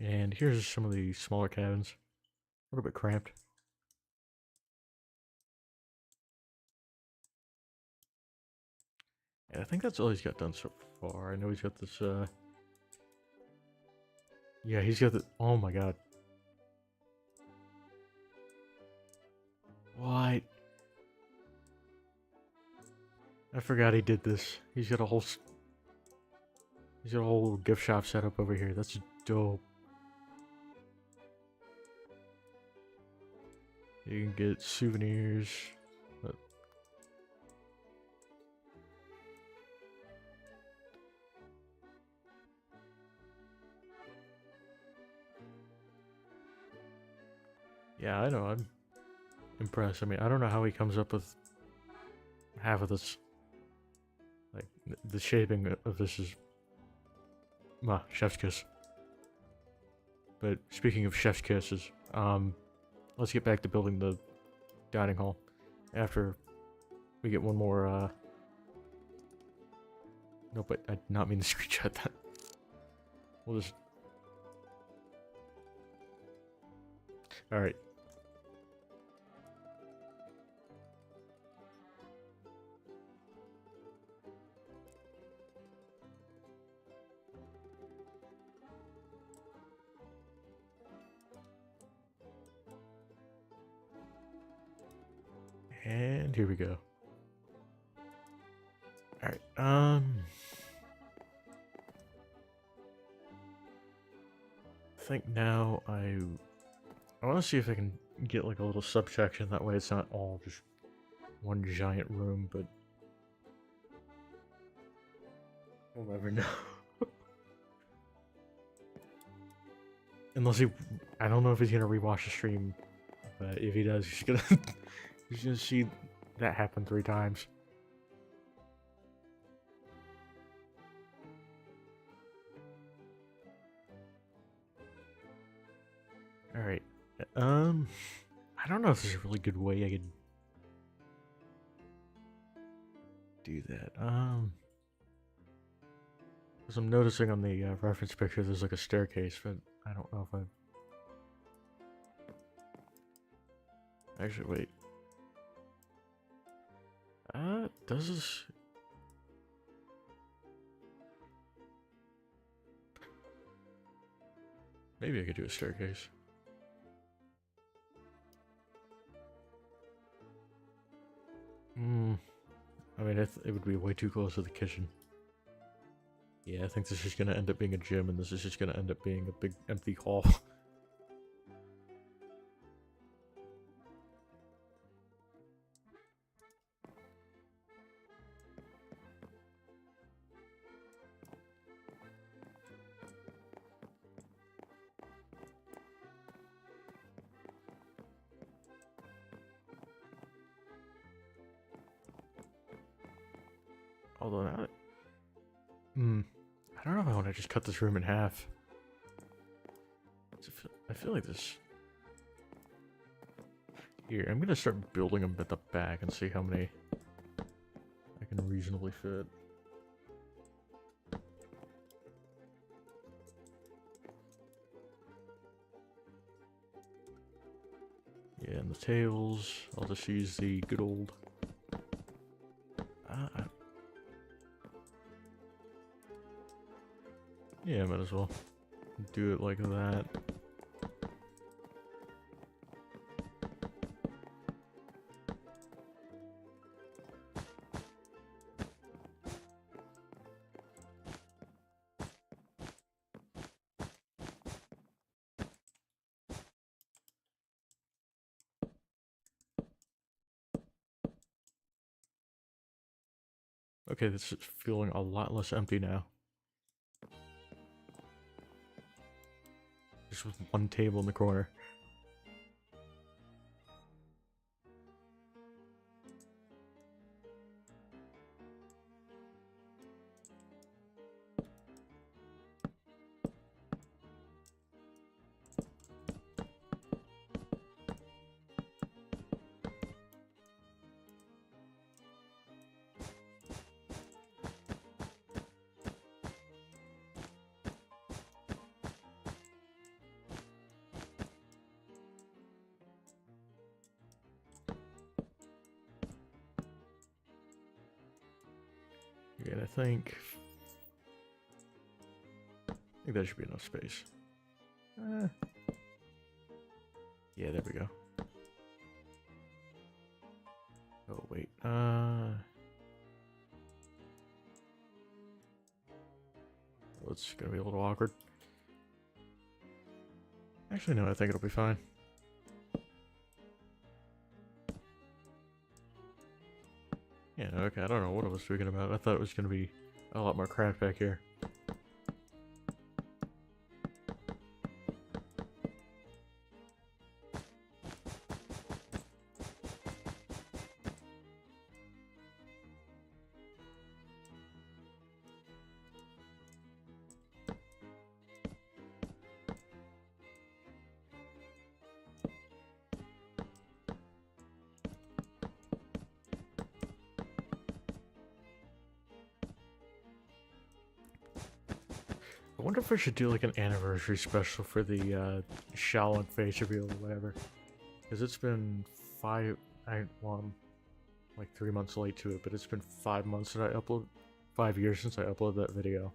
And here's some of the smaller cabins. A little bit cramped. And I think that's all he's got done so far. I know he's got this, yeah, he's got the... Oh my god. What? I forgot he did this. He's got a whole gift shop set up over here. That's dope. You can get souvenirs. But yeah, I know. I'm impressed. I mean, I don't know how he comes up with half of this. Like, the shaping of this is... chef's kiss. But speaking of chef's kisses, let's get back to building the dining hall. After we get one more, no, but I did not mean to screenshot that. We'll just... Alright. And here we go. Alright, I think now I want to see if I can get like a little subsection, that way it's not all just one giant room, but we'll never know. Unless I don't know if he's gonna rewatch the stream, but if he does, he's gonna he's gonna see that happen 3 times. Alright. I don't know if there's a really good way I could do that. Because I'm noticing on the reference picture there's like a staircase, but I don't know if I... Actually, wait. Does this... Maybe I could do a staircase. I mean, it would be way too close to the kitchen. Yeah, I think this is gonna end up being a gym, and this is just gonna end up being a big empty hall. Although now... I don't know if I want to just cut this room in half. I feel like this... Here, I'm gonna start building them at the back and see how many I can reasonably fit. Yeah, and the tables, I'll just use the good old... yeah, might as well do it like that. Okay, this is feeling a lot less empty now. Just with one table in the corner. Okay, and I think that should be enough space. Yeah, there we go. Oh, wait. It's gonna be a little awkward. Actually, no, I think it'll be fine. Yeah, okay, I don't know what I was thinking about. I thought it was gonna be a lot more crap back here. I wonder if I should do like an anniversary special for the Shaolin face reveal or whatever. Because it's been well, I'm like 3 months late to it, but it's been 5 months since I uploaded, 5 years since I uploaded that video.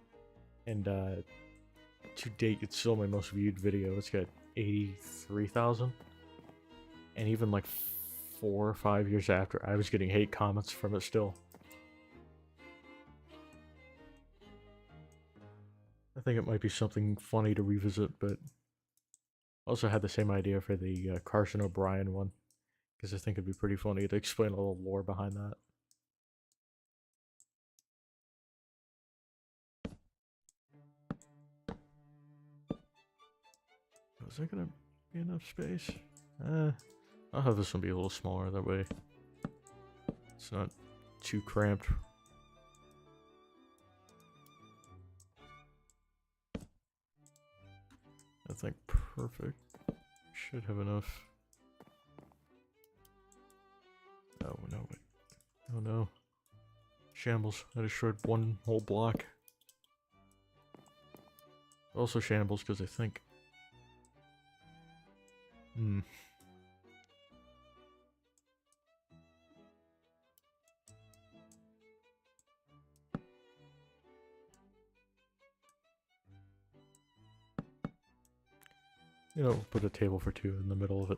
And to date, it's still my most viewed video. It's got 83,000. And even like 4 or 5 years after, I was getting hate comments from it still. I think it might be something funny to revisit, but I also had the same idea for the Carson O'Brien one, because I think it'd be pretty funny to explain a little lore behind that. Was that gonna be enough space? I'll have this one be a little smaller, that way it's not too cramped. I think perfect. Should have enough. Oh no, wait. Oh no. Shambles. I destroyed one whole block. Also shambles because I think... You know, put a table for two in the middle of it.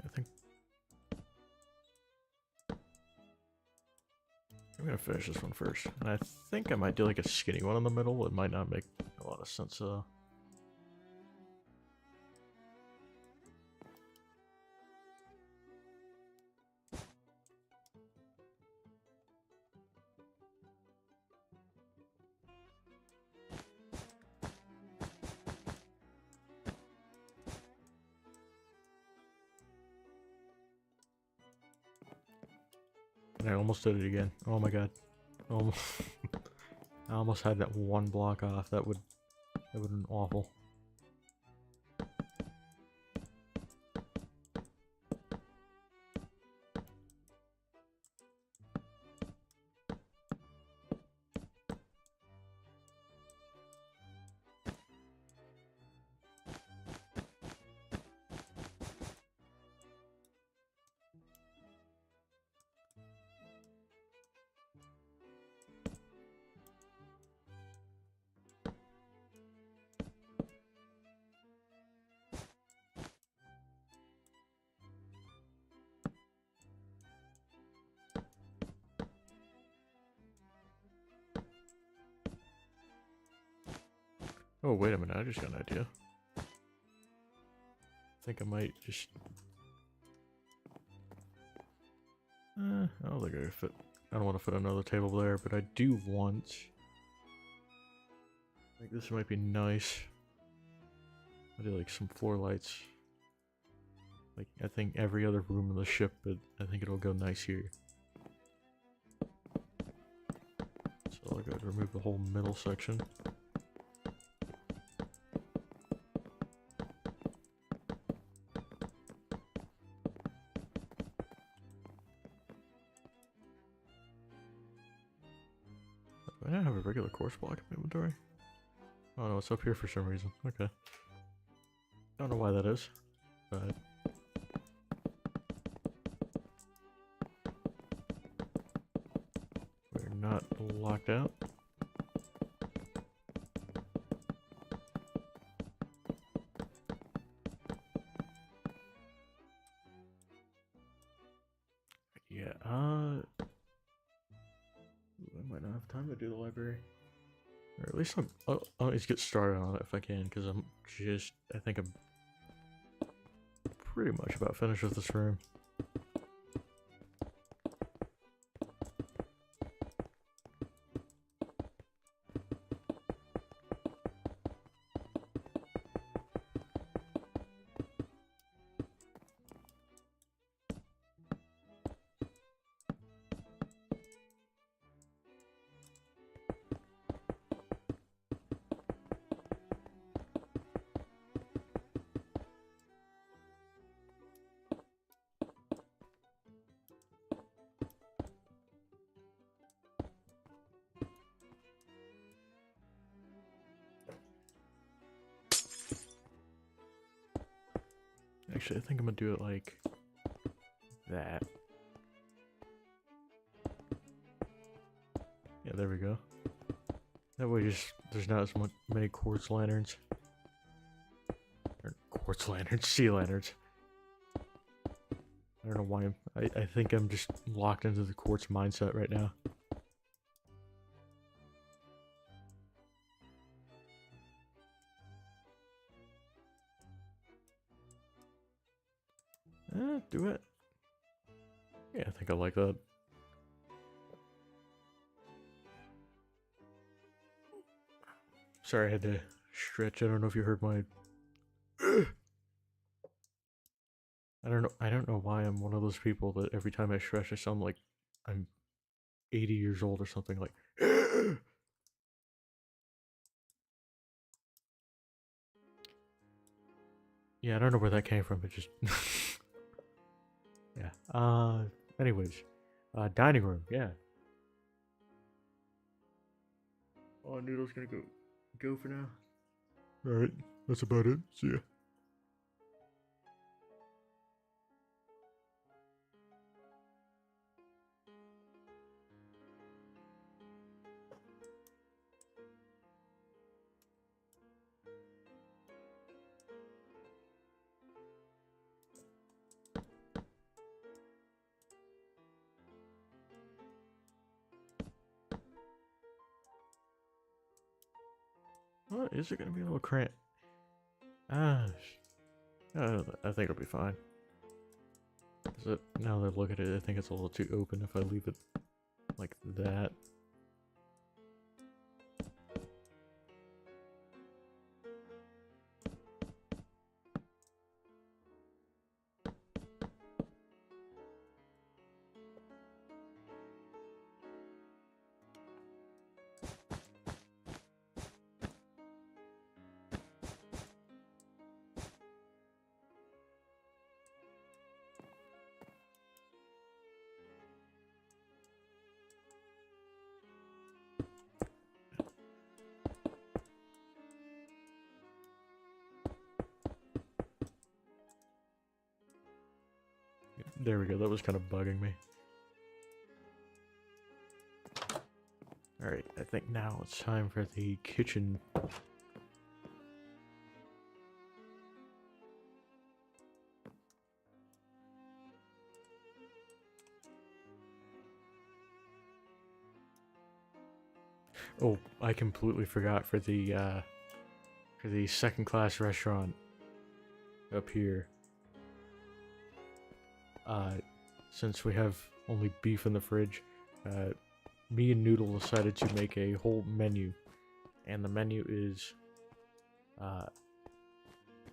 I think I'm gonna finish this one first. And I think I might do like a skinny one in the middle. It might not make a lot of sense though. I almost did it again. Oh my god. Almost. I almost had that one block off. That would have been awful. Oh, wait a minute, I just got an idea. I think I might just... I don't think I could fit... I don't want to fit another table there, but I do want... I think this might be nice. I do like some floor lights. Like, I think every other room in the ship, but I think it'll go nice here. So I'll go to remove the whole middle section. I don't have a regular course block in inventory? Oh no, it's up here for some reason. Okay. Don't know why that is, but... we're not locked out. Yeah, I might not have time to do the library. Or at least I'll at least get started on it if I can, because I think I'm pretty much about finished with this room. Actually, I think I'm gonna do it like that. Yeah, there we go. That way there's not as many quartz lanterns. Or quartz lanterns, sea lanterns. I don't know why I think I'm just locked into the quartz mindset right now. Do it. Yeah, I think I like that. Sorry, I had to stretch. I don't know if you heard my... I don't know why I'm one of those people that every time I stretch I sound like I'm 80 years old or something, like... Yeah, I don't know where that came from, it just... Yeah, anyways. Dining room, yeah. Oh, Noodle's gonna go for now. Alright, that's about it. See ya. What? Is it gonna be a little cramped? I think it'll be fine. Now that I look at it, I think it's a little too open if I leave it like that. There we go, that was kind of bugging me. Alright, I think now it's time for the kitchen. Oh, I completely forgot for the second class restaurant up here. Since we have only beef in the fridge, me and Noodle decided to make a whole menu, and the menu is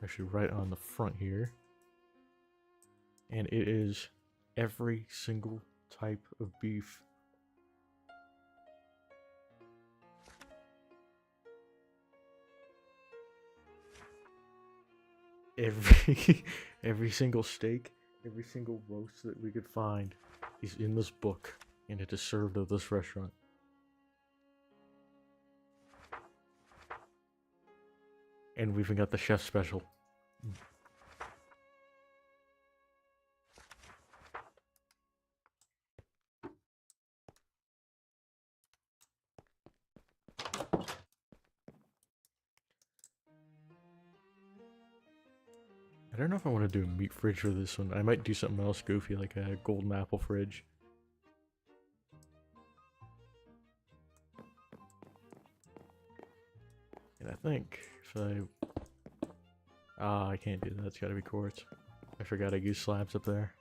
actually right on the front here, and it is every single type of beef. Every single steak, every single roast that we could find is in this book, and it is served at this restaurant. And we've even got the chef special. I don't know if I want to do a meat fridge for this one. I might do something else goofy, like a golden apple fridge. And I think if I... Ah, I can't do that. It's gotta be quartz. I forgot I used slabs up there.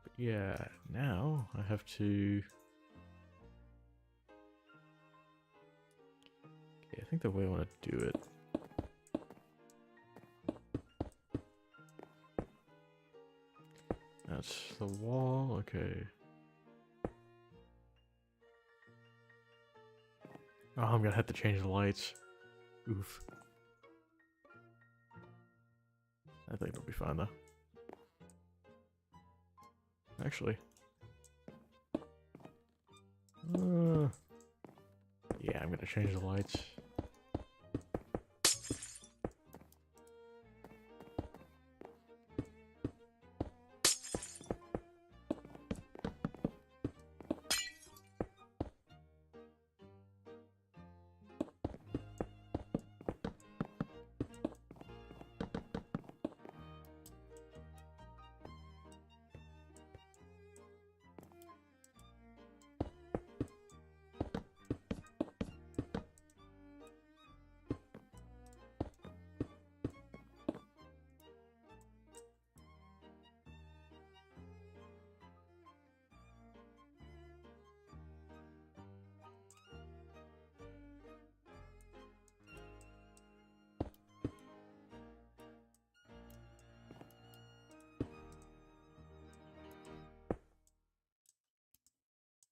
But yeah, now I have to... Okay, I think the way I want to do it... That's the wall, okay. Oh, I'm gonna have to change the lights. Oof. I think it'll be fine though. Actually. Yeah, I'm gonna change the lights.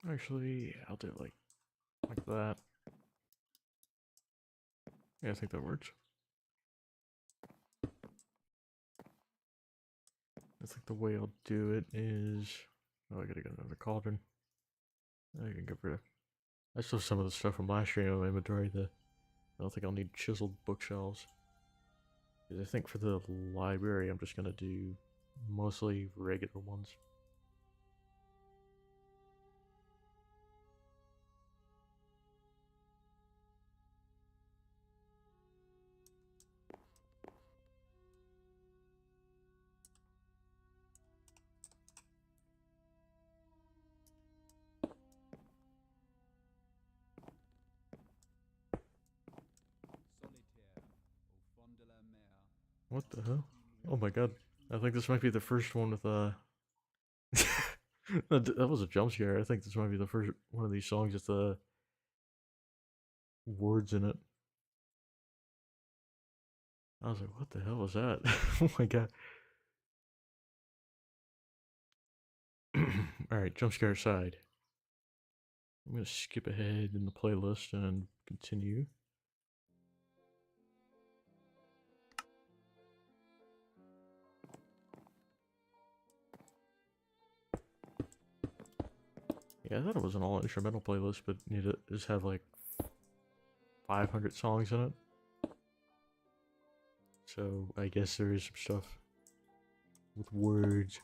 Actually, I'll do it like that. Yeah, I think that works. I think the way I'll do it is... Oh, I gotta get another cauldron. I can get rid of... I still have some of the stuff from last year in my inventory. I don't think I'll need chiseled bookshelves. Because I think for the library, I'm just gonna do mostly regular ones. What the hell? Oh my god. I think this might be the first one with that was a jump scare. I think this might be the first one of these songs with words in it. I was like, what the hell was that? Oh my god. Alright, jump scare aside. I'm gonna skip ahead in the playlist and continue. Yeah, I thought it was an all instrumental playlist, but it just have like 500 songs in it. So I guess there is some stuff with words.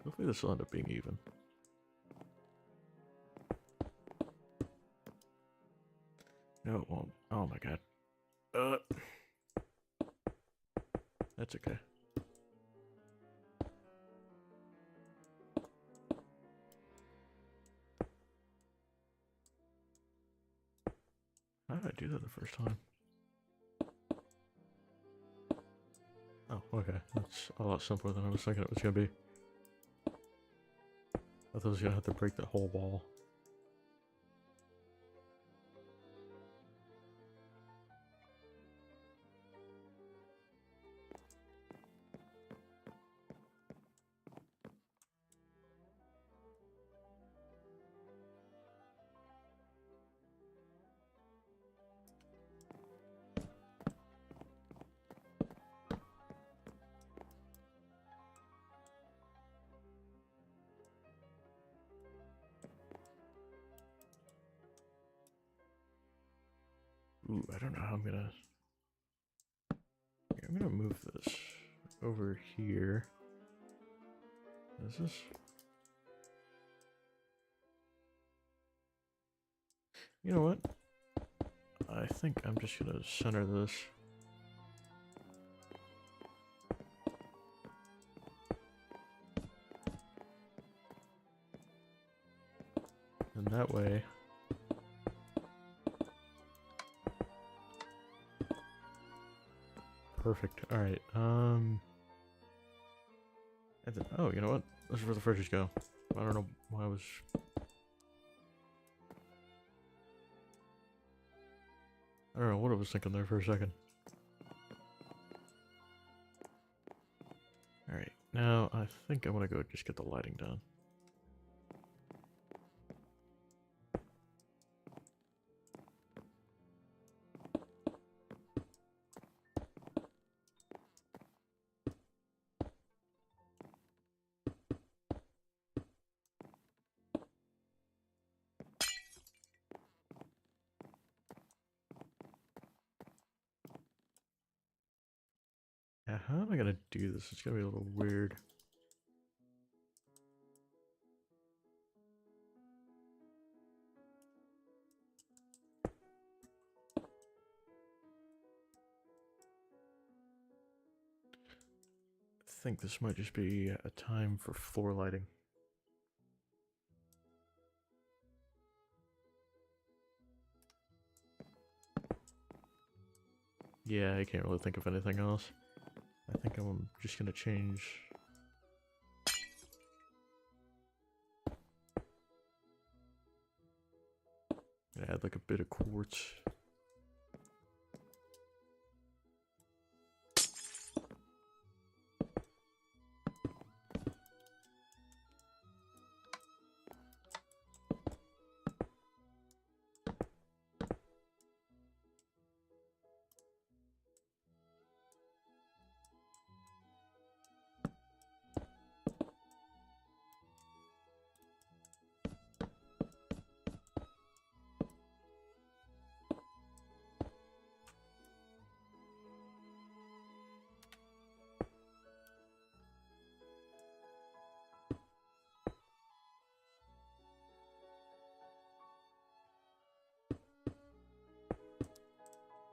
Hopefully this will end up being even. No, it won't. Oh my god. That's okay. How did I do that the first time? Oh, okay. That's a lot simpler than I was thinking it was gonna be. I thought I was gonna have to break the whole wall. Ooh, I don't know how I'm gonna... Yeah, I'm gonna move this over here. Is this... You know what? I think I'm just gonna center this. And that way... Perfect. Alright, and then, oh, you know what? This is where the fridges go. I don't know why I was... I don't know what I was thinking there for a second. Alright, now I think I want to go just get the lighting done. Yeah, how am I gonna do this? It's gonna be a little weird. I think this might just be a time for floor lighting. Yeah, I can't really think of anything else. I think I'm just gonna change... Add like a bit of quartz.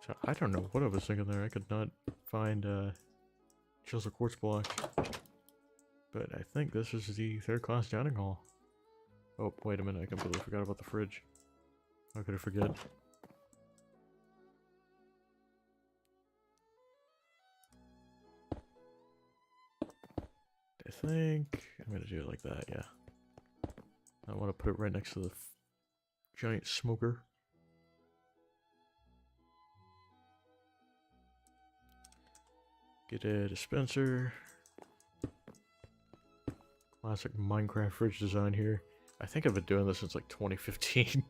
So I don't know what I was thinking there. I could not find chisel quartz blocks. But I think this is the third class dining hall. Oh, wait a minute. I completely forgot about the fridge. How could I forget? I think I'm gonna do it like that, yeah. I want to put it right next to the giant smoker. Get a dispenser. Classic Minecraft fridge design here. I think I've been doing this since like 2015.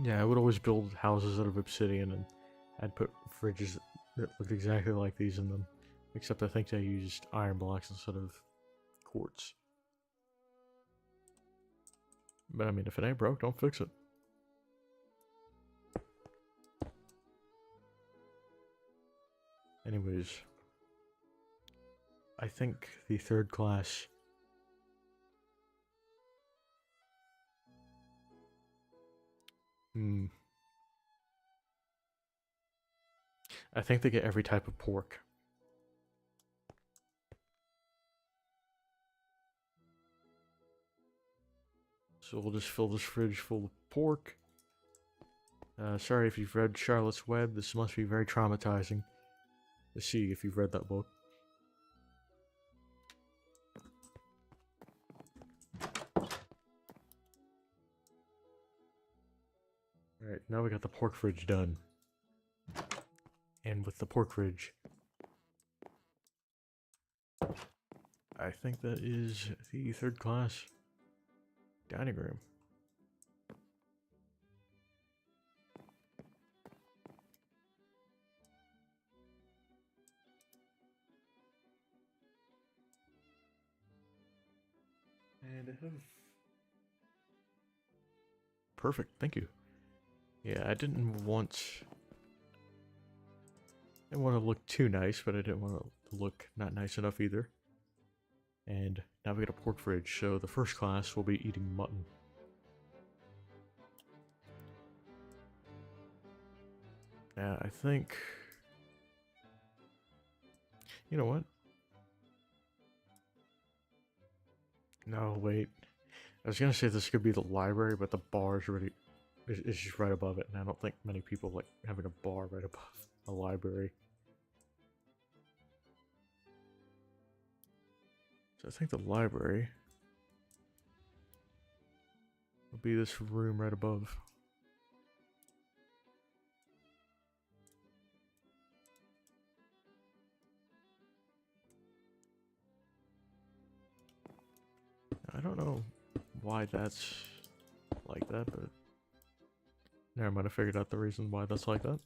Yeah, I would always build houses out of obsidian and I'd put fridges that looked exactly like these in them. Except I think I used iron blocks instead of quartz. But I mean, if it ain't broke, don't fix it. Anyways, I think the third class... I think they get every type of pork. So we'll just fill this fridge full of pork. Sorry if you've read Charlotte's Web, this must be very traumatizing to see if you've read that book. Alright, now we got the pork fridge done. And with the pork fridge, I think that is the third class dining room. And I have... Perfect, thank you. Yeah, I didn't want to look too nice, but I didn't want to look not nice enough either. And now we got a pork fridge, so the first class will be eating mutton. Now, I think... You know what? No, wait. I was gonna say this could be the library, but the bar is already... It's just right above it, and I don't think many people like having a bar right above a library. So I think the library will be this room right above. I don't know why that's like that, but never mind, I figured out the reason why that's like that.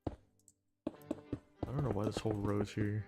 I don't know why this whole row's here.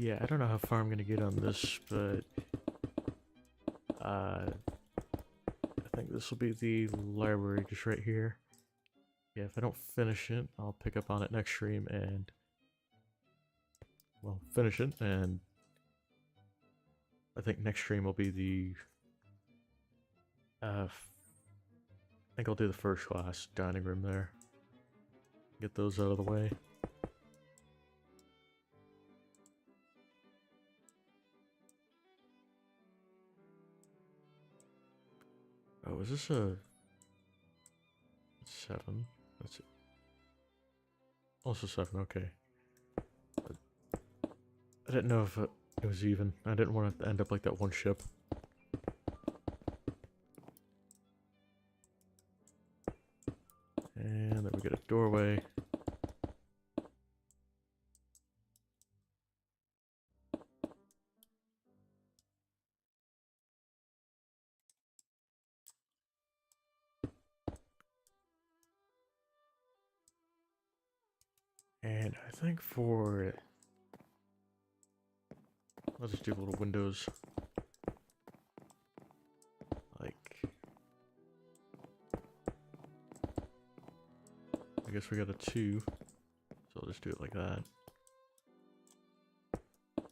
Yeah, I don't know how far I'm gonna get on this, but I think this will be the library just right here. Yeah, if I don't finish it, I'll pick up on it next stream and, well, finish it, and I think next stream will be the, I think I'll do the first class dining room there. Get those out of the way. Oh, is this a 7? That's it. Also 7, okay. I didn't know if it was even. I didn't want it to end up like that one ship. And then we get a doorway. And I think for... Let's just do little windows. Like... I guess we got a 2. So I'll just do it like that.